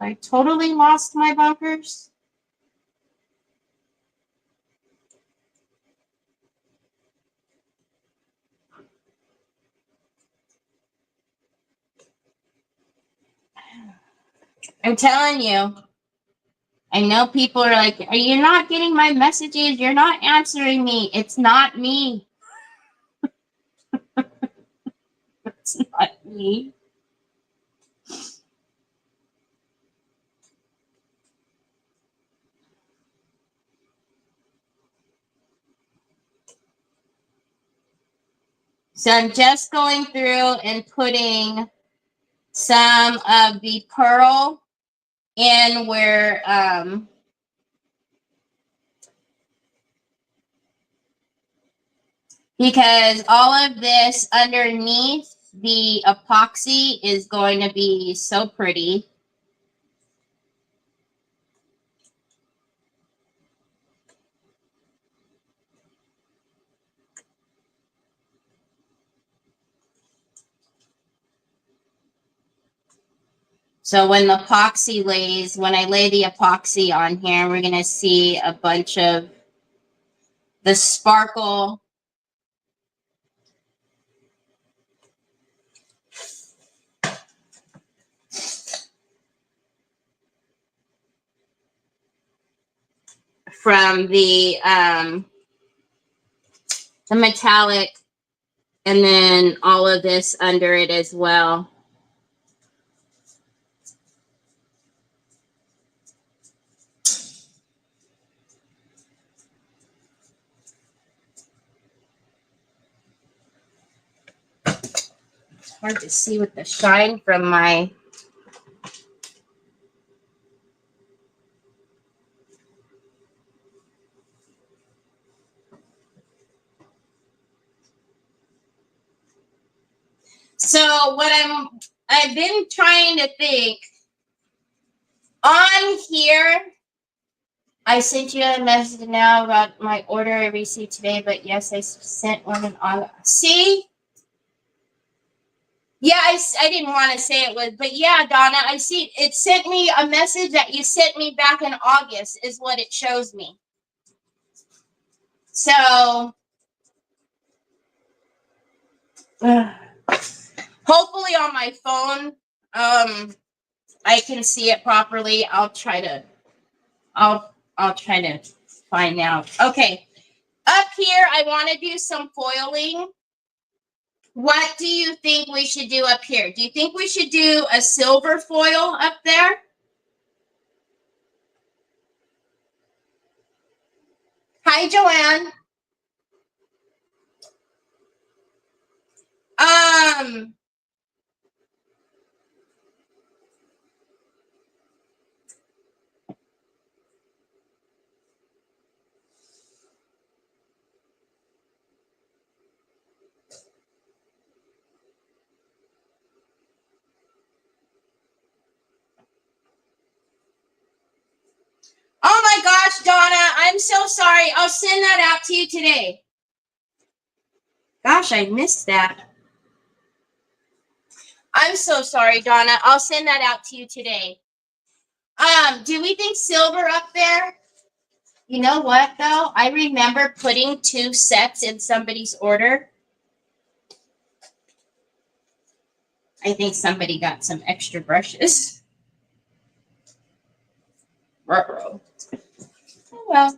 I totally lost my bunkers. I'm telling you. I know people are like, are you not getting my messages? You're not answering me. It's not me. It's not me. So I'm just going through and putting some of the pearl in where because all of this underneath the epoxy is going to be so pretty. So when the epoxy lays, when I lay the epoxy on here, we're going to see a bunch of the sparkle. From the metallic, and then all of this under it as well. It's hard to see with the shine from my So what I've been trying to think on here. I sent you a message now about my order I received today, but yes, I sent one in August. See? Yeah, I didn't want to say it was, but yeah, Donna, I see it sent me a message that you sent me back in August is what it shows me. So hopefully on my phone, I can see it properly. I'll try to find out. Okay. Up here, I want to do some foiling. What do you think we should do up here? Do you think we should do a silver foil up there? Hi, Joanne. Oh my gosh, Donna, I'm so sorry. I'll send that out to you today. Gosh, I missed that. I'm so sorry, Donna. I'll send that out to you today. Do we think silver up there? You know what, though? I remember putting 2 sets in somebody's order. I think somebody got some extra brushes. Ruh-roh. Oh, well.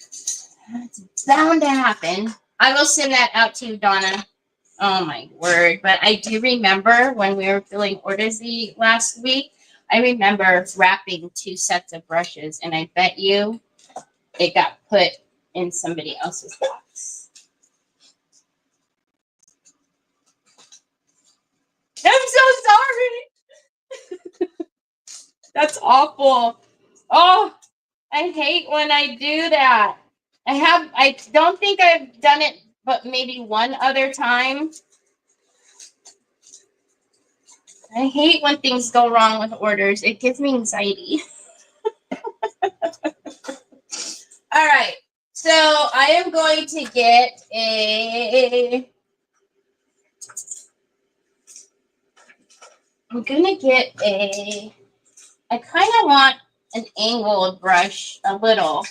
It's bound to happen. I will send that out to you, Donna. Oh, my word. But I do remember when we were filling orders last week, I remember wrapping 2 sets of brushes, and I bet you it got put in somebody else's box. I'm so sorry. That's awful. Oh, I hate when I do that. I don't think I've done it, but maybe one other time. I hate when things go wrong with orders. It gives me anxiety. All right. So I am going to get I kind of want an angled brush a little.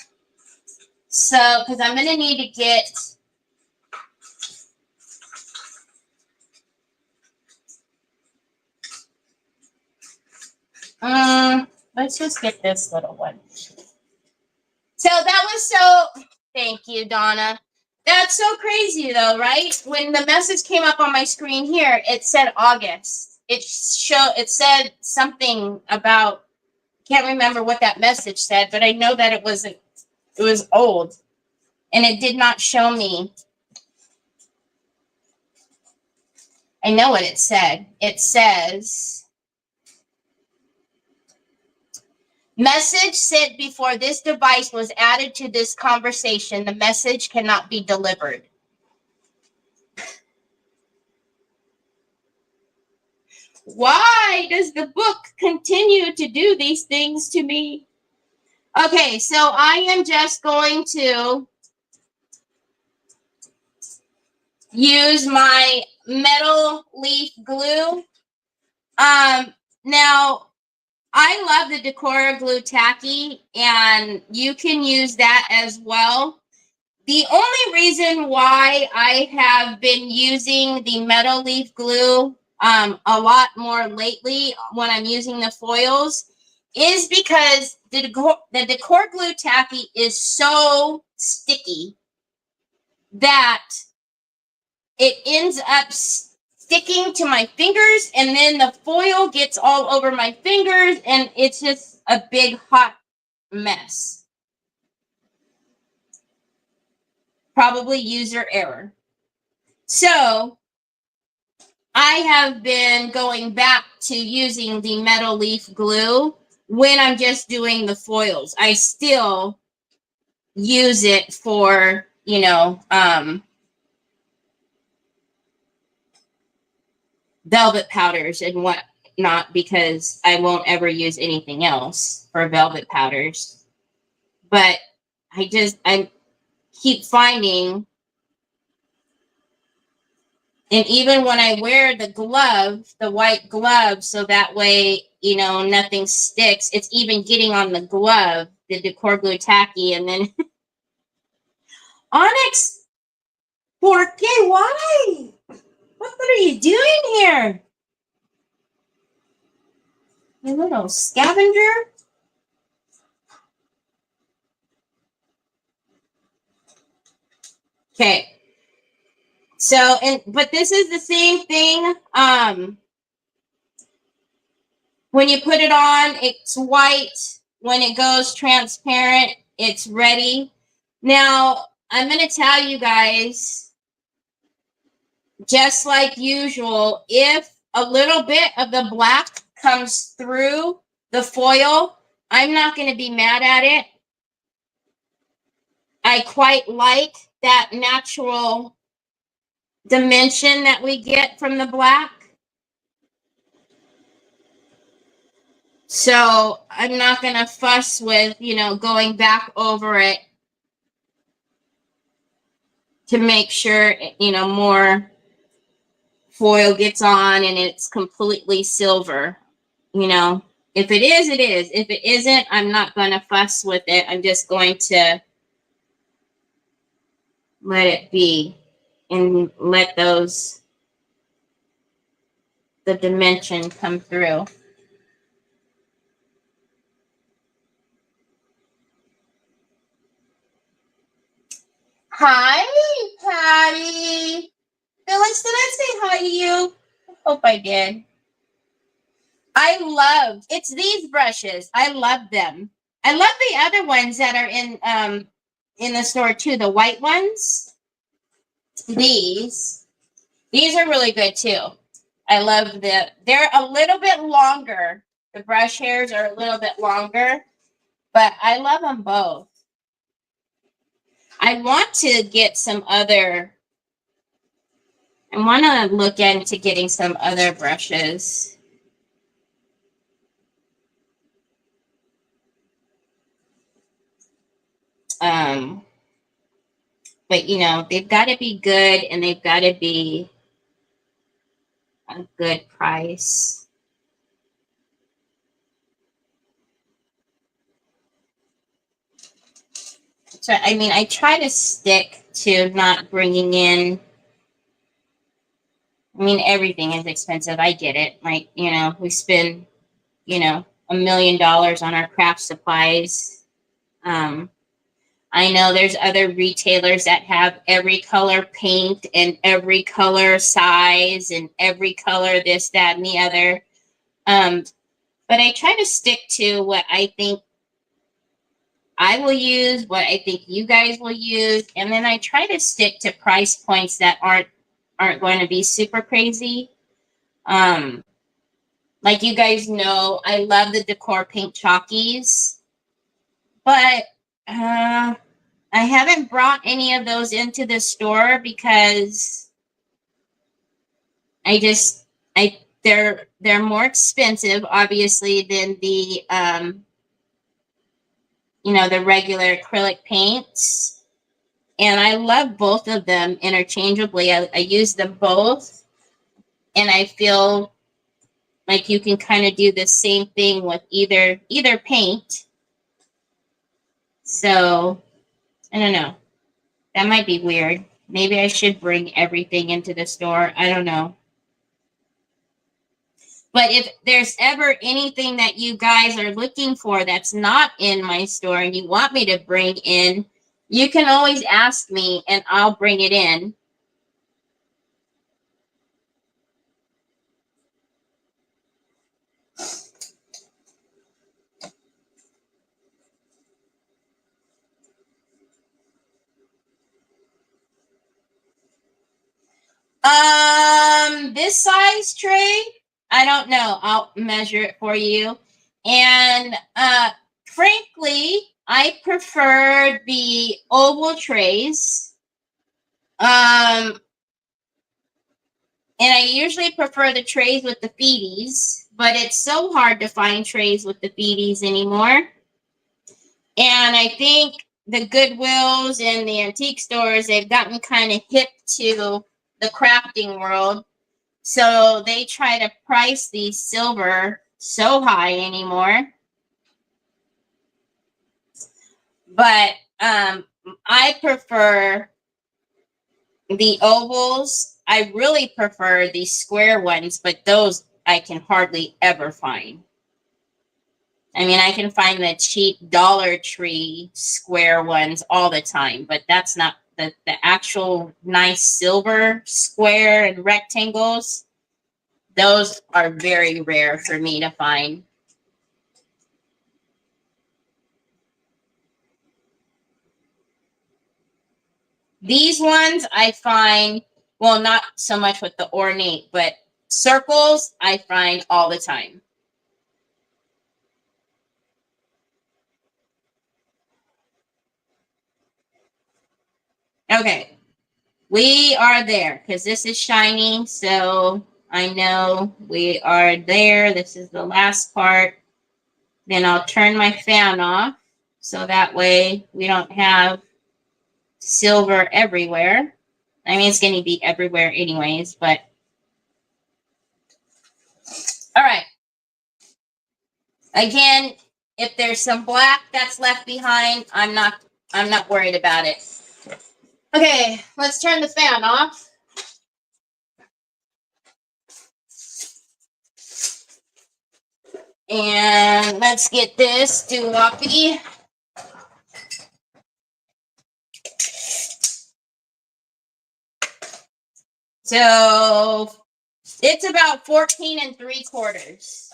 So, because I'm going to need to get let's just get this little one. So that was thank you, Donna. That's so crazy though, right? When the message came up on my screen here, it said August. It said something about, can't remember what that message said, but I know that it was old. And it did not show me. I know what it said. It says, message sent before this device was added to this conversation. The message cannot be delivered. Why does the book continue to do these things to me? Okay, so I am just going to use my metal leaf glue. Now, I love the Decora Glue Tacky, and you can use that as well. The only reason why I have been using the metal leaf glue a lot more lately when I'm using the foils is because the Decor Glue Tacky is so sticky that it ends up sticking to my fingers, and then the foil gets all over my fingers, and it's just a big hot mess. Probably user error. So I have been going back to using the metal leaf glue when I'm just doing the foils. I still use it for, velvet powders and whatnot, because I won't ever use anything else for velvet powders. But I keep finding, and even when I wear the glove, the white glove, so that way, nothing sticks, it's even getting on the glove, the Decor Glue Tacky, and then Onyx, ¿por qué? Why? What are you doing here? You little scavenger. Okay. So, but this is the same thing. When you put it on, it's white. When it goes transparent, it's ready. Now, I'm going to tell you guys, just like usual, if a little bit of the black comes through the foil, I'm not going to be mad at it. I quite like that natural dimension that we get from the black. So I'm not going to fuss with, going back over it to make sure, more foil gets on and it's completely silver. If it is, it is. If it isn't, I'm not going to fuss with it. I'm just going to let it be and let the dimension come through. Hi, Patty. Phyllis, did I say hi to you? I hope I did. It's these brushes. I love them. I love the other ones that are in the store too, the white ones. These are really good too. I love they're a little bit longer. The brush hairs are a little bit longer. But I love them both. I want to get some other, I want to look into getting some other brushes. But you know, they've got to be good and they've got to be a good price. So, I mean, I try to stick to not bringing in, I mean, everything is expensive. I get it. Like, you know, we spend, you know, $1 million on our craft supplies. I know there's other retailers that have every color paint and every color size and every color this, that, and the other. But I try to stick to what I think I will use, what I think you guys will use, and then I try to stick to price points that aren't going to be super crazy. Like you guys know, I love the decor paint chalkies, but I haven't brought any of those into the store because I they're more expensive, obviously, than the you know, the regular acrylic paints. And I love both of them interchangeably. I use them both, and I feel like you can kind of do the same thing with either paint. So I don't know. That might be weird. Maybe I should bring everything into the store. I don't know. But if there's ever anything that you guys are looking for that's not in my store and you want me to bring in, you can always ask me and I'll bring it in. This size tray, I don't know. I'll measure it for you. And frankly, I prefer the oval trays. And I usually prefer the trays with the feeties, but it's so hard to find trays with the feeties anymore. And I think the Goodwills and the antique stores, they've gotten kind of hip to the crafting world. So they try to price the silver so high anymore. But I prefer the ovals. I really prefer the square ones, but those I can hardly ever find. I mean, I can find the cheap Dollar Tree square ones all the time, but that's not the actual nice silver square and rectangles. Those are very rare for me to find. These ones I find, well, not so much with the ornate, but circles I find all the time. Okay, we are there because this is shiny, so I know we are there. This is the last part. Then I'll turn my fan off so that way we don't have silver everywhere. I mean, it's going to be everywhere anyways, but all right. Again, if there's some black that's left behind, I'm not worried about it. Okay, let's turn the fan off. And let's get this doohickey. So it's about 14 3/4.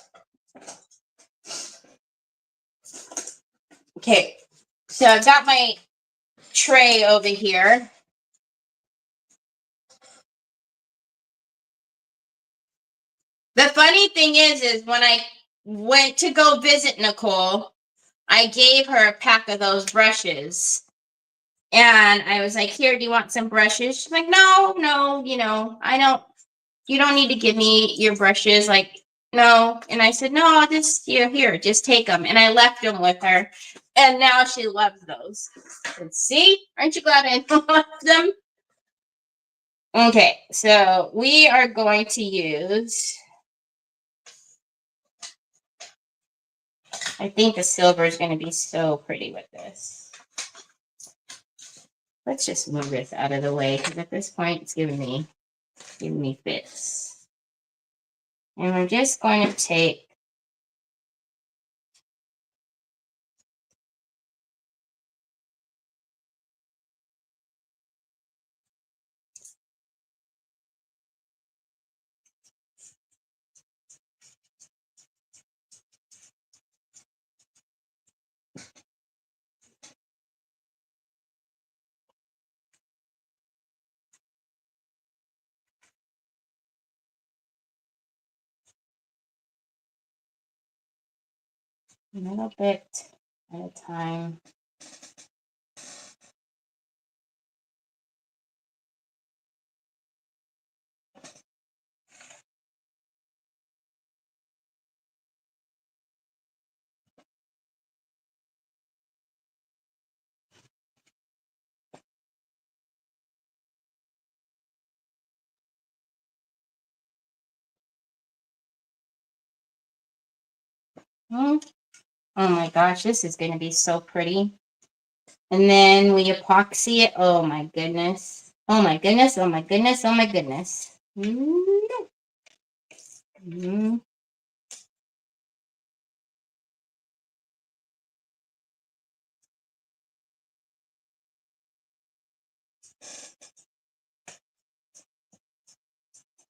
Okay, so I've got my tray over here. The funny thing is when I went to go visit Nicole, I gave her a pack of those brushes. And I was like, here, do you want some brushes? She's like, no, you don't need to give me your brushes. Like, no. And I said, no, I'll just, here, just take them. And I left them with her. And now she loves those. And see, aren't you glad I left them? Okay, so we are going to use, I think the silver is going to be so pretty with this. Let's just move this out of the way because at this point it's giving me fits. And we're just going to take a little bit at a time. Oh my gosh, this is going to be so pretty. And then we epoxy it. Oh my goodness. Oh my goodness. Oh my goodness. Oh my goodness.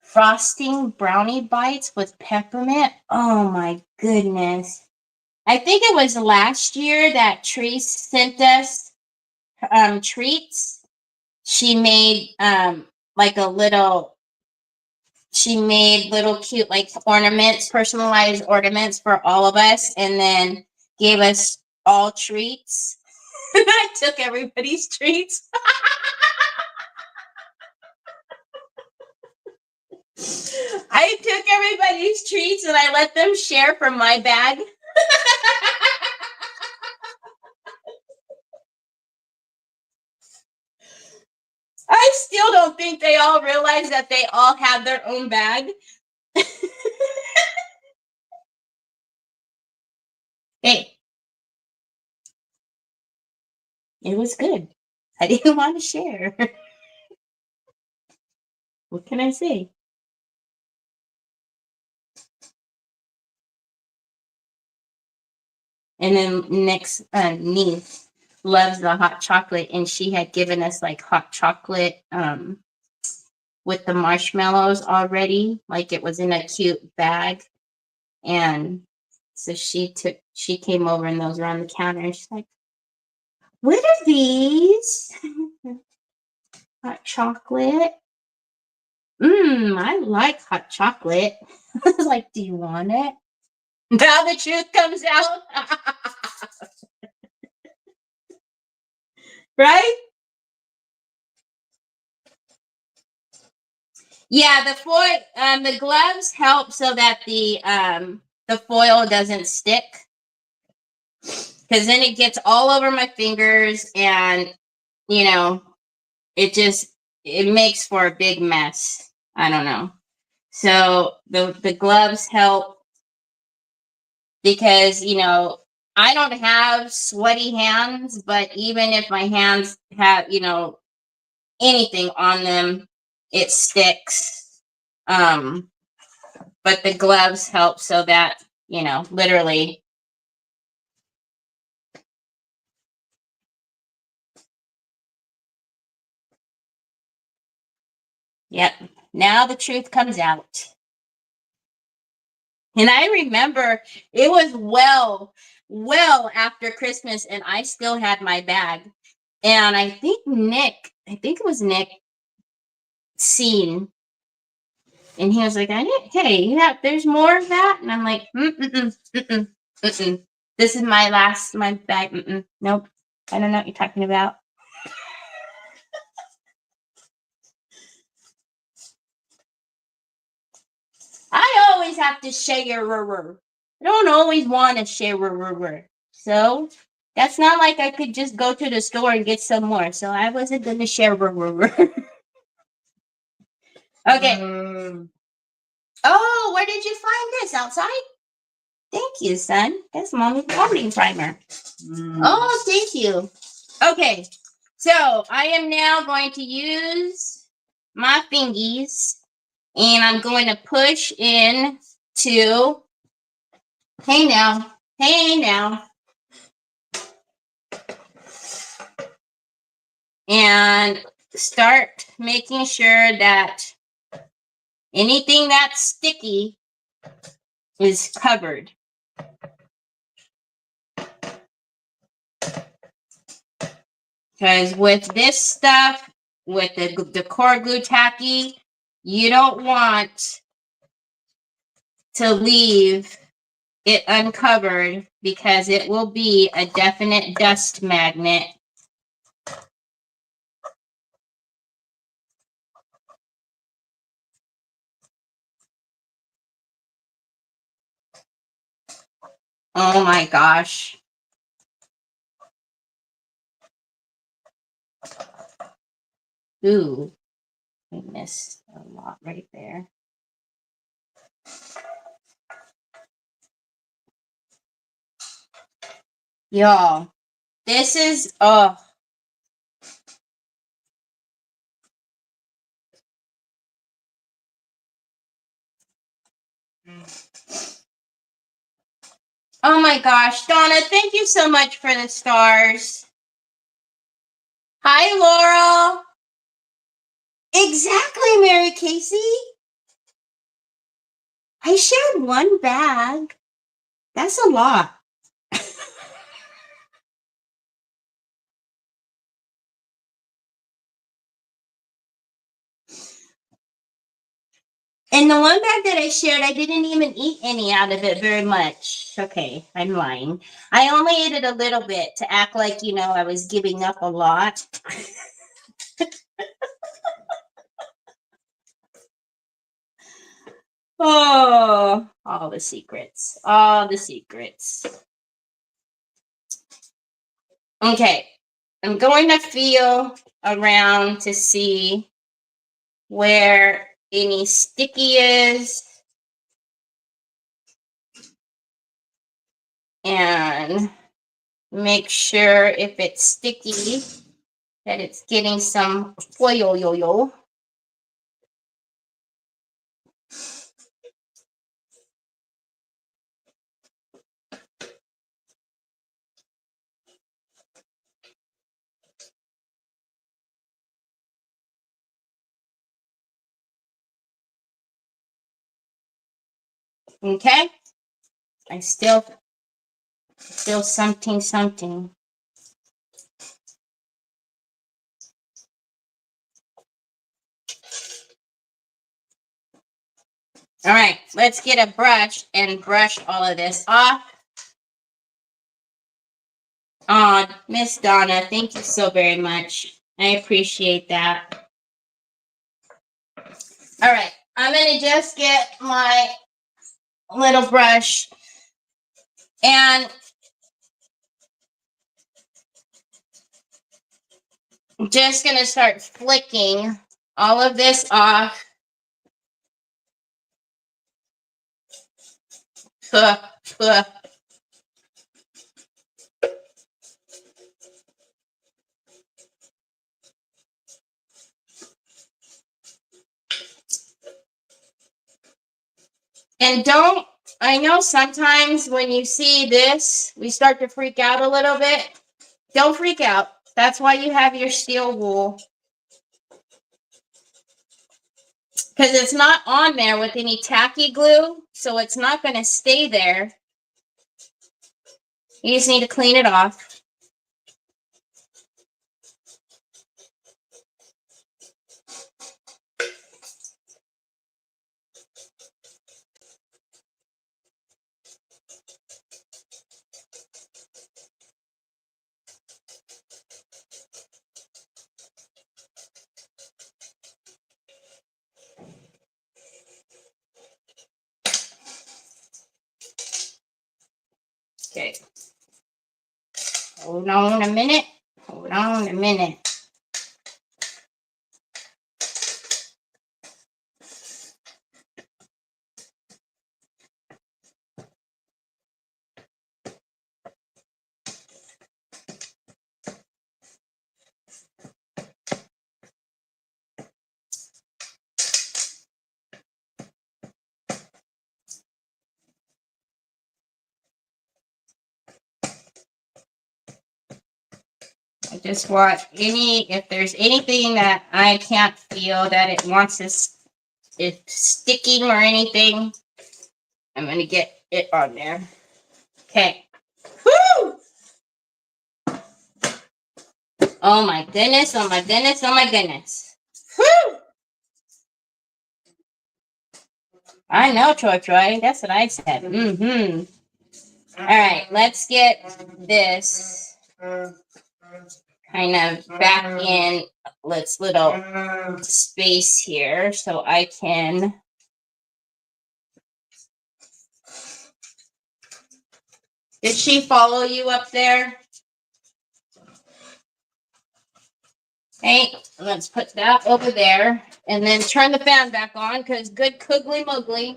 Frosting brownie bites with peppermint. Oh my goodness. I think it was last year that Trace sent us treats. She made she made little cute like ornaments, personalized ornaments for all of us, and then gave us all treats. I took everybody's treats. I took everybody's treats and I let them share from my bag. I still don't think they all realize that they all have their own bag. Hey, it was good. I didn't want to share. What can I say? And then next, niece loves the hot chocolate, and she had given us like hot chocolate with the marshmallows already, like it was in a cute bag. And so she came over and those were on the counter, and she's like, "What are these?" Hot chocolate. I like hot chocolate. I was like, do you want it? Now the truth comes out. Right? Yeah, the gloves help so that the foil doesn't stick. Because then it gets all over my fingers and it makes for a big mess. I don't know. So the gloves help because I don't have sweaty hands, but even if my hands have anything on them, it sticks. But the gloves help so that literally. Yep. Now the truth comes out. And I remember it was well after Christmas and I still had my bag. And I think it was Nick seen. And he was like, hey, there's more of that. And I'm like, mm-mm. This is my bag. Nope. I don't know what you're talking about. I always have to share. I don't always want to share. So that's not like I could just go to the store and get some more. So I wasn't going to share. Okay. Oh, where did you find this? Outside? Thank you, son. That's Mommy's coloring primer. Oh, thank you. Okay. So I am now going to use my fingies and I'm going to push in to, hey now, and start making sure that anything that's sticky is covered. Because with this stuff, with the core glue tacky, you don't want to leave it uncovered because it will be a definite dust magnet. Oh my gosh. Ooh, I missed a lot right there. Y'all, this is, oh my gosh, Donna, thank you so much for the stars. Hi, Laurel. Exactly, Mary Casey. I shared one bag. That's a lot. And the one bag that I shared, I didn't even eat any out of it very much. Okay, I'm lying. I only ate it a little bit to act like, you know, I was giving up a lot. Oh, all the secrets. All the secrets. Okay, I'm going to feel around to see where any sticky is. And make sure if it's sticky that it's getting some foil. Okay, I still feel something. All right, let's get a brush and brush all of this off. Oh, Miss Donna, thank you so very much. I appreciate that. All right, I'm gonna just get my little brush and I'm just gonna start flicking all of this off. And don't, I know sometimes when you see this, we start to freak out a little bit. Don't freak out. That's why you have your steel wool. Because it's not on there with any tacky glue, so it's not going to stay there. You just need to clean it off. Okay. Hold on a minute. Hold on a minute. I just want if there's anything that I can't feel that it wants it's sticking or anything, I'm going to get it on there. Okay. Woo! Oh my goodness, oh my goodness, oh my goodness. Woo! I know, Troy. That's what I said. Mm-hmm. All right, let's get this kind of back in this little space here so I can... Did she follow you up there? Okay, let's put that over there and then turn the fan back on because good Coogly Moogly.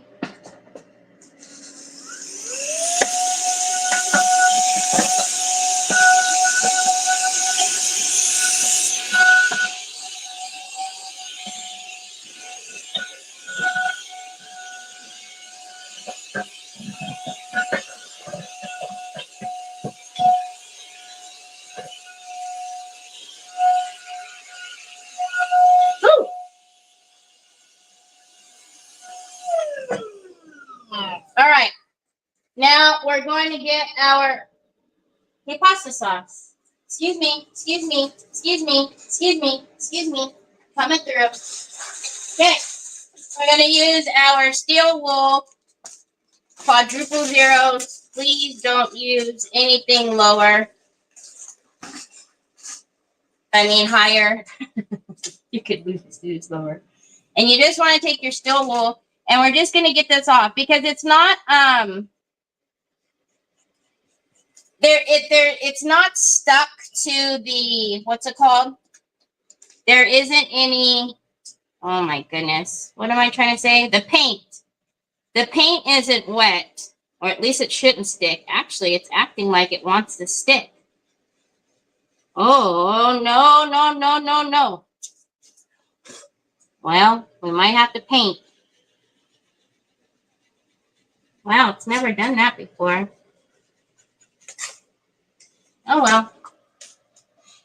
All right, now we're going to get our pasta sauce. Excuse me, excuse me, excuse me, excuse me, excuse me. Coming through. Okay, we're going to use our steel wool quadruple zeros. Please don't use anything lower. I mean higher. You could use lower. And you just want to take your steel wool, and we're just going to get this off because it's not it's not stuck to the, what's it called? There isn't any, oh my goodness. What am I trying to say? The paint. The paint isn't wet, or at least it shouldn't stick. Actually, it's acting like it wants to stick. Oh, no, no, no, no, no. Well, we might have to paint. Wow, it's never done that before. Oh, well.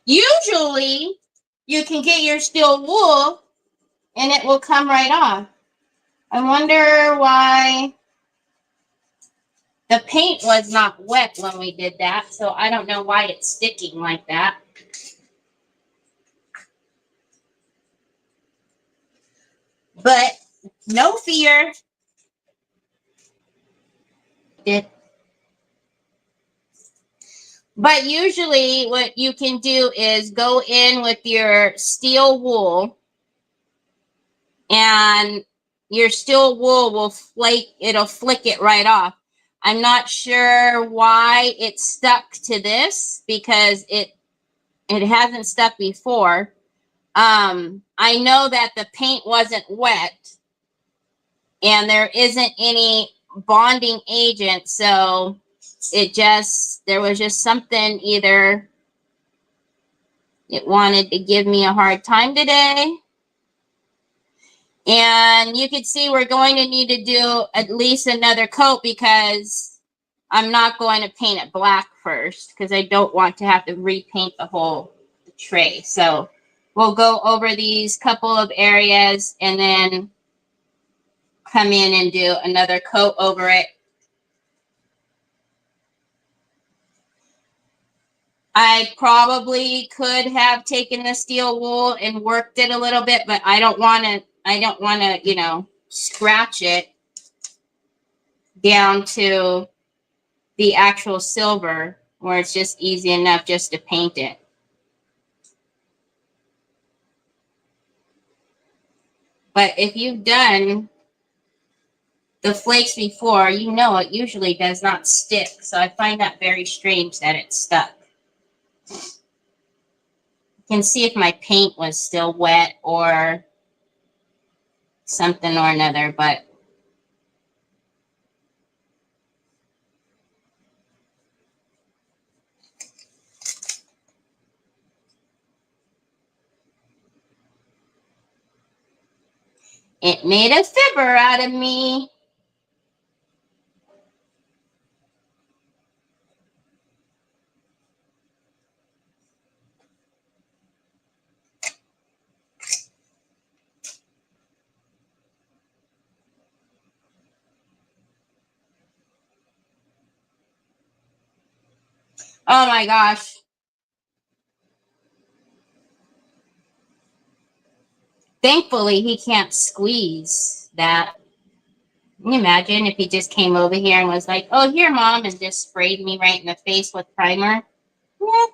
Usually, you can get your steel wool, and it will come right off. I wonder why the paint was not wet when we did that, so I don't know why it's sticking like that. But no fear. But usually what you can do is go in with your steel wool, and your steel wool will flake, it'll flick it right off. I'm not sure why it's stuck to this because it hasn't stuck before. I know that the paint wasn't wet and there isn't any bonding agent, so there was just something, either it wanted to give me a hard time today. And you can see we're going to need to do at least another coat because I'm not going to paint it black first because I don't want to have to repaint the whole tray. So we'll go over these couple of areas and then come in and do another coat over it. I probably could have taken the steel wool and worked it a little bit, but I don't want to, you know, scratch it down to the actual silver where it's just easy enough just to paint it. But if you've done the flakes before, you know it usually does not stick. So I find that very strange that it stuck. You can see if my paint was still wet or something or another, but it made a fibber out of me. Oh my gosh. Thankfully, he can't squeeze that. Can you imagine if he just came over here and was like, oh, here, Mom, and just sprayed me right in the face with primer? Yeah.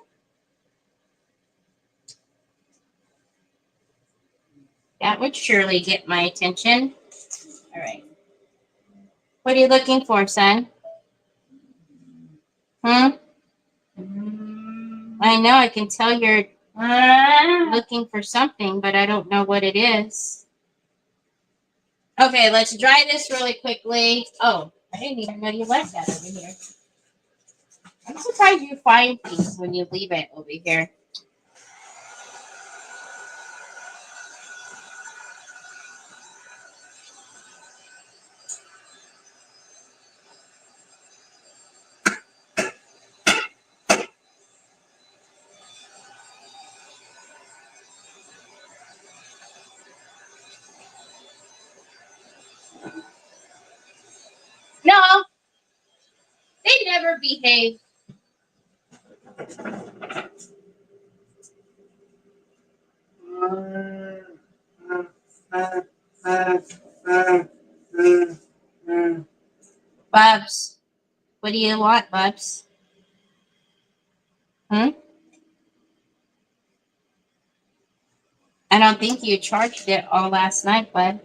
That would surely get my attention. All right. What are you looking for, son? Hmm? I know, I can tell you're looking for something, but I don't know what it is. Okay, let's dry this really quickly. Oh, I didn't even know you left that over here. I'm surprised you find things when you leave it over here. No, they never behave. Bubs, what do you want, Bubs? Hmm? I don't think you charged it all last night, bud.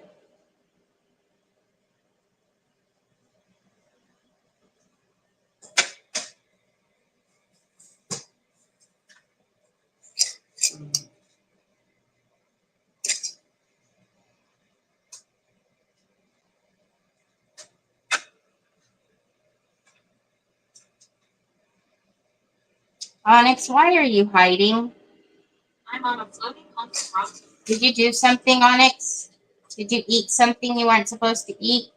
Onyx, why are you hiding? I'm on a floating haunted rock. Did you do something, Onyx? Did you eat something you weren't supposed to eat?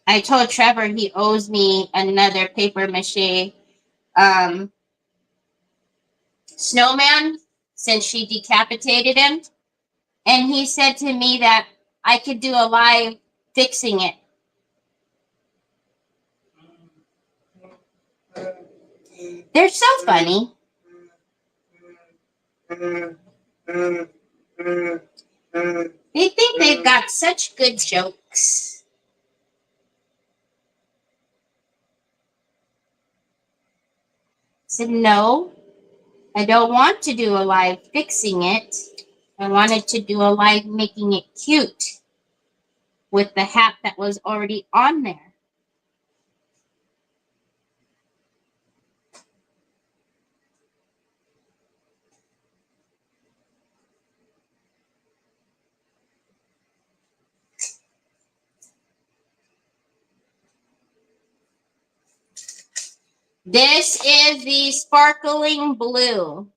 I told Trevor he owes me another paper mache snowman since she decapitated him. And he said to me that I could do a live fixing it. They're so funny. They think they've got such good jokes. I said, no, I don't want to do a live fixing it. I wanted to do a live making it cute with the hat that was already on there. This is the sparkling blue.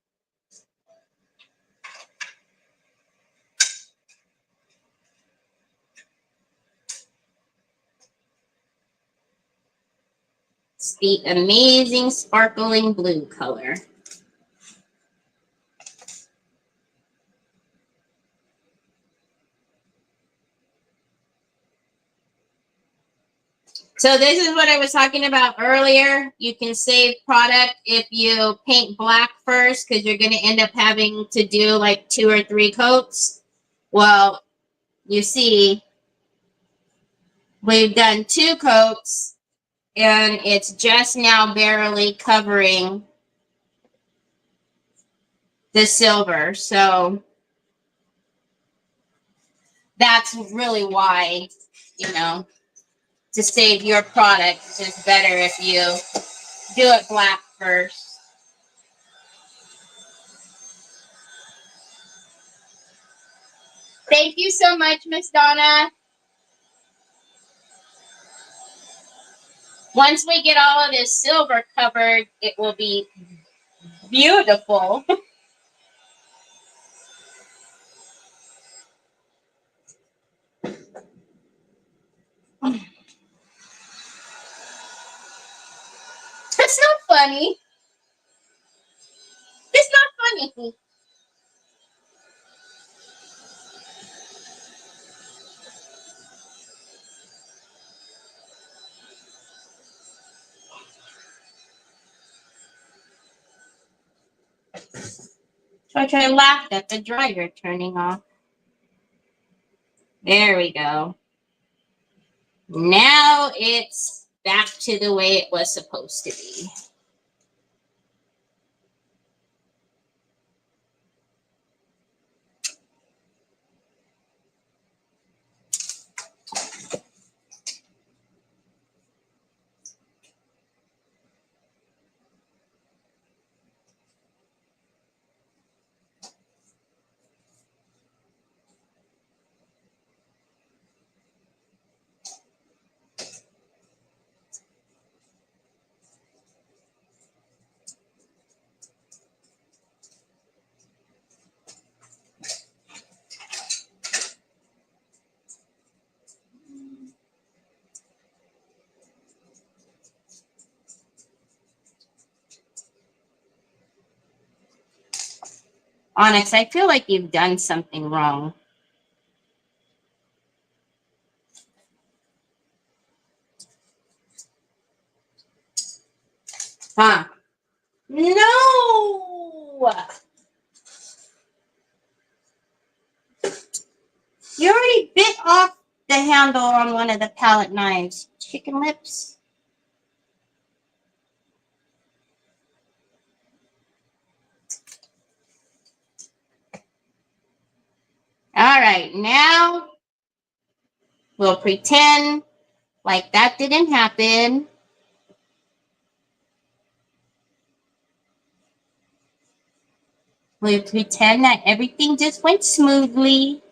It's the amazing sparkling blue color. So this is what I was talking about earlier. You can save product if you paint black first because you're going to end up having to do like 2 or 3 coats. Well, you see, we've done 2 coats and it's just now barely covering the silver. So That's really why, you know, to save your product, it's better if you do it black first. Thank you so much, Miss Donna. Once we get all of this silver covered, it will be beautiful. It's not funny. It's not funny. So I laughed at the dryer turning off. There we go. Now it's back to the way it was supposed to be. Onyx, I feel like you've done something wrong. Huh? No! You already bit off the handle on one of the palette knives. Chicken lips. All right, now we'll pretend like that didn't happen. We'll pretend that everything just went smoothly.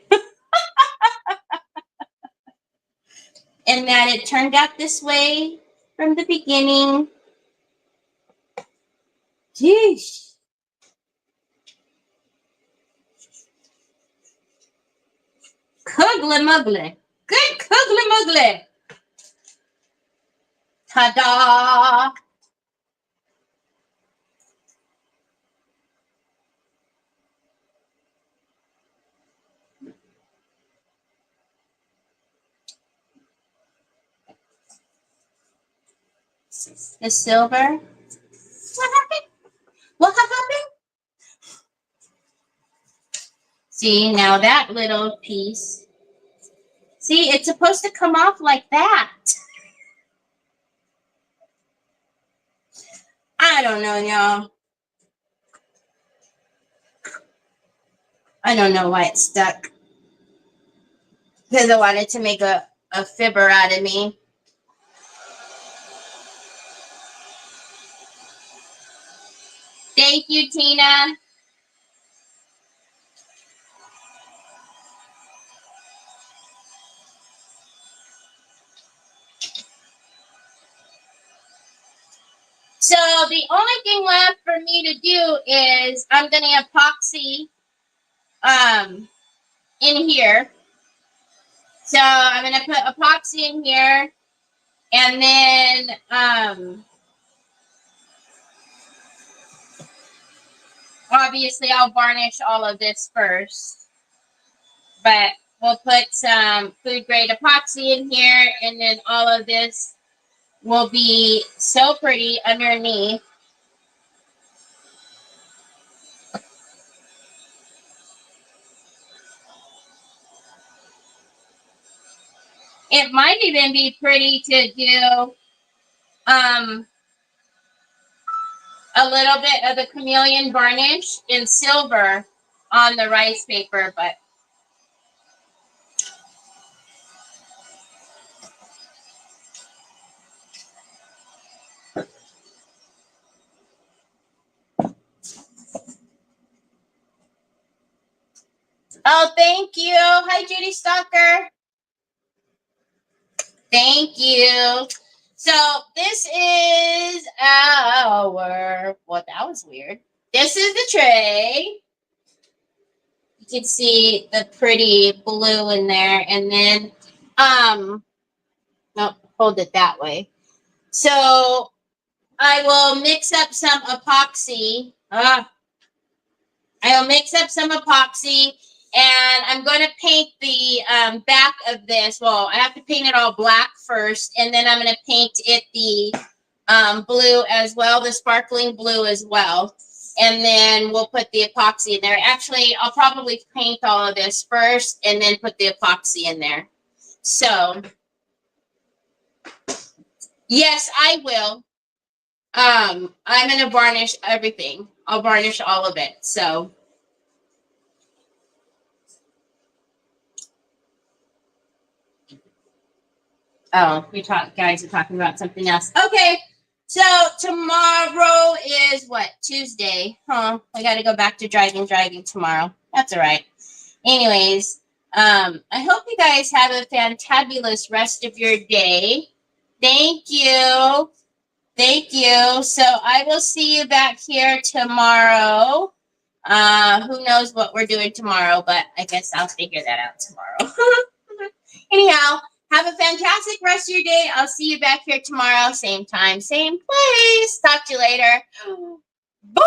And that it turned out this way from the beginning. Jeez. Cuggly muggly. Good cuggly muggly. Ta-da! The silver. What happened? What happened? See, now that little piece. See, it's supposed to come off like that. I don't know, y'all. I don't know why it's stuck. Because I wanted to make a fibber out of me. Thank you, Tina. So the only thing left for me to do is I'm going to epoxy in here. So I'm going to put epoxy in here, and then obviously I'll varnish all of this first, but we'll put some food grade epoxy in here, and then all of this will be so pretty underneath. It might even be pretty to do a little bit of the chameleon varnish in silver on the rice paper, but Oh, thank you. Hi, Judy Stalker. Thank you. So this is our, well, that was weird. This is the tray. You can see the pretty blue in there. And then, no, hold it that way. So I will mix up some epoxy. I will mix up some epoxy, and I'm going to paint the back of this. Well, I have to paint it all black first, and then I'm going to paint it the blue as well, the sparkling blue as well. And then we'll put the epoxy in there. Actually, I'll probably paint all of this first and then put the epoxy in there. So, yes, I will. I'm going to varnish everything. I'll varnish all of it. So, oh, guys are talking about something else. Okay, so tomorrow is what? Tuesday, huh? I got to go back to driving tomorrow. That's all right. Anyways, I hope you guys have a fantabulous rest of your day. Thank you. Thank you. So I will see you back here tomorrow. Who knows what we're doing tomorrow, but I guess I'll figure that out tomorrow. Anyhow, have a fantastic rest of your day. I'll see you back here tomorrow, same time, same place. Talk to you later. Bye.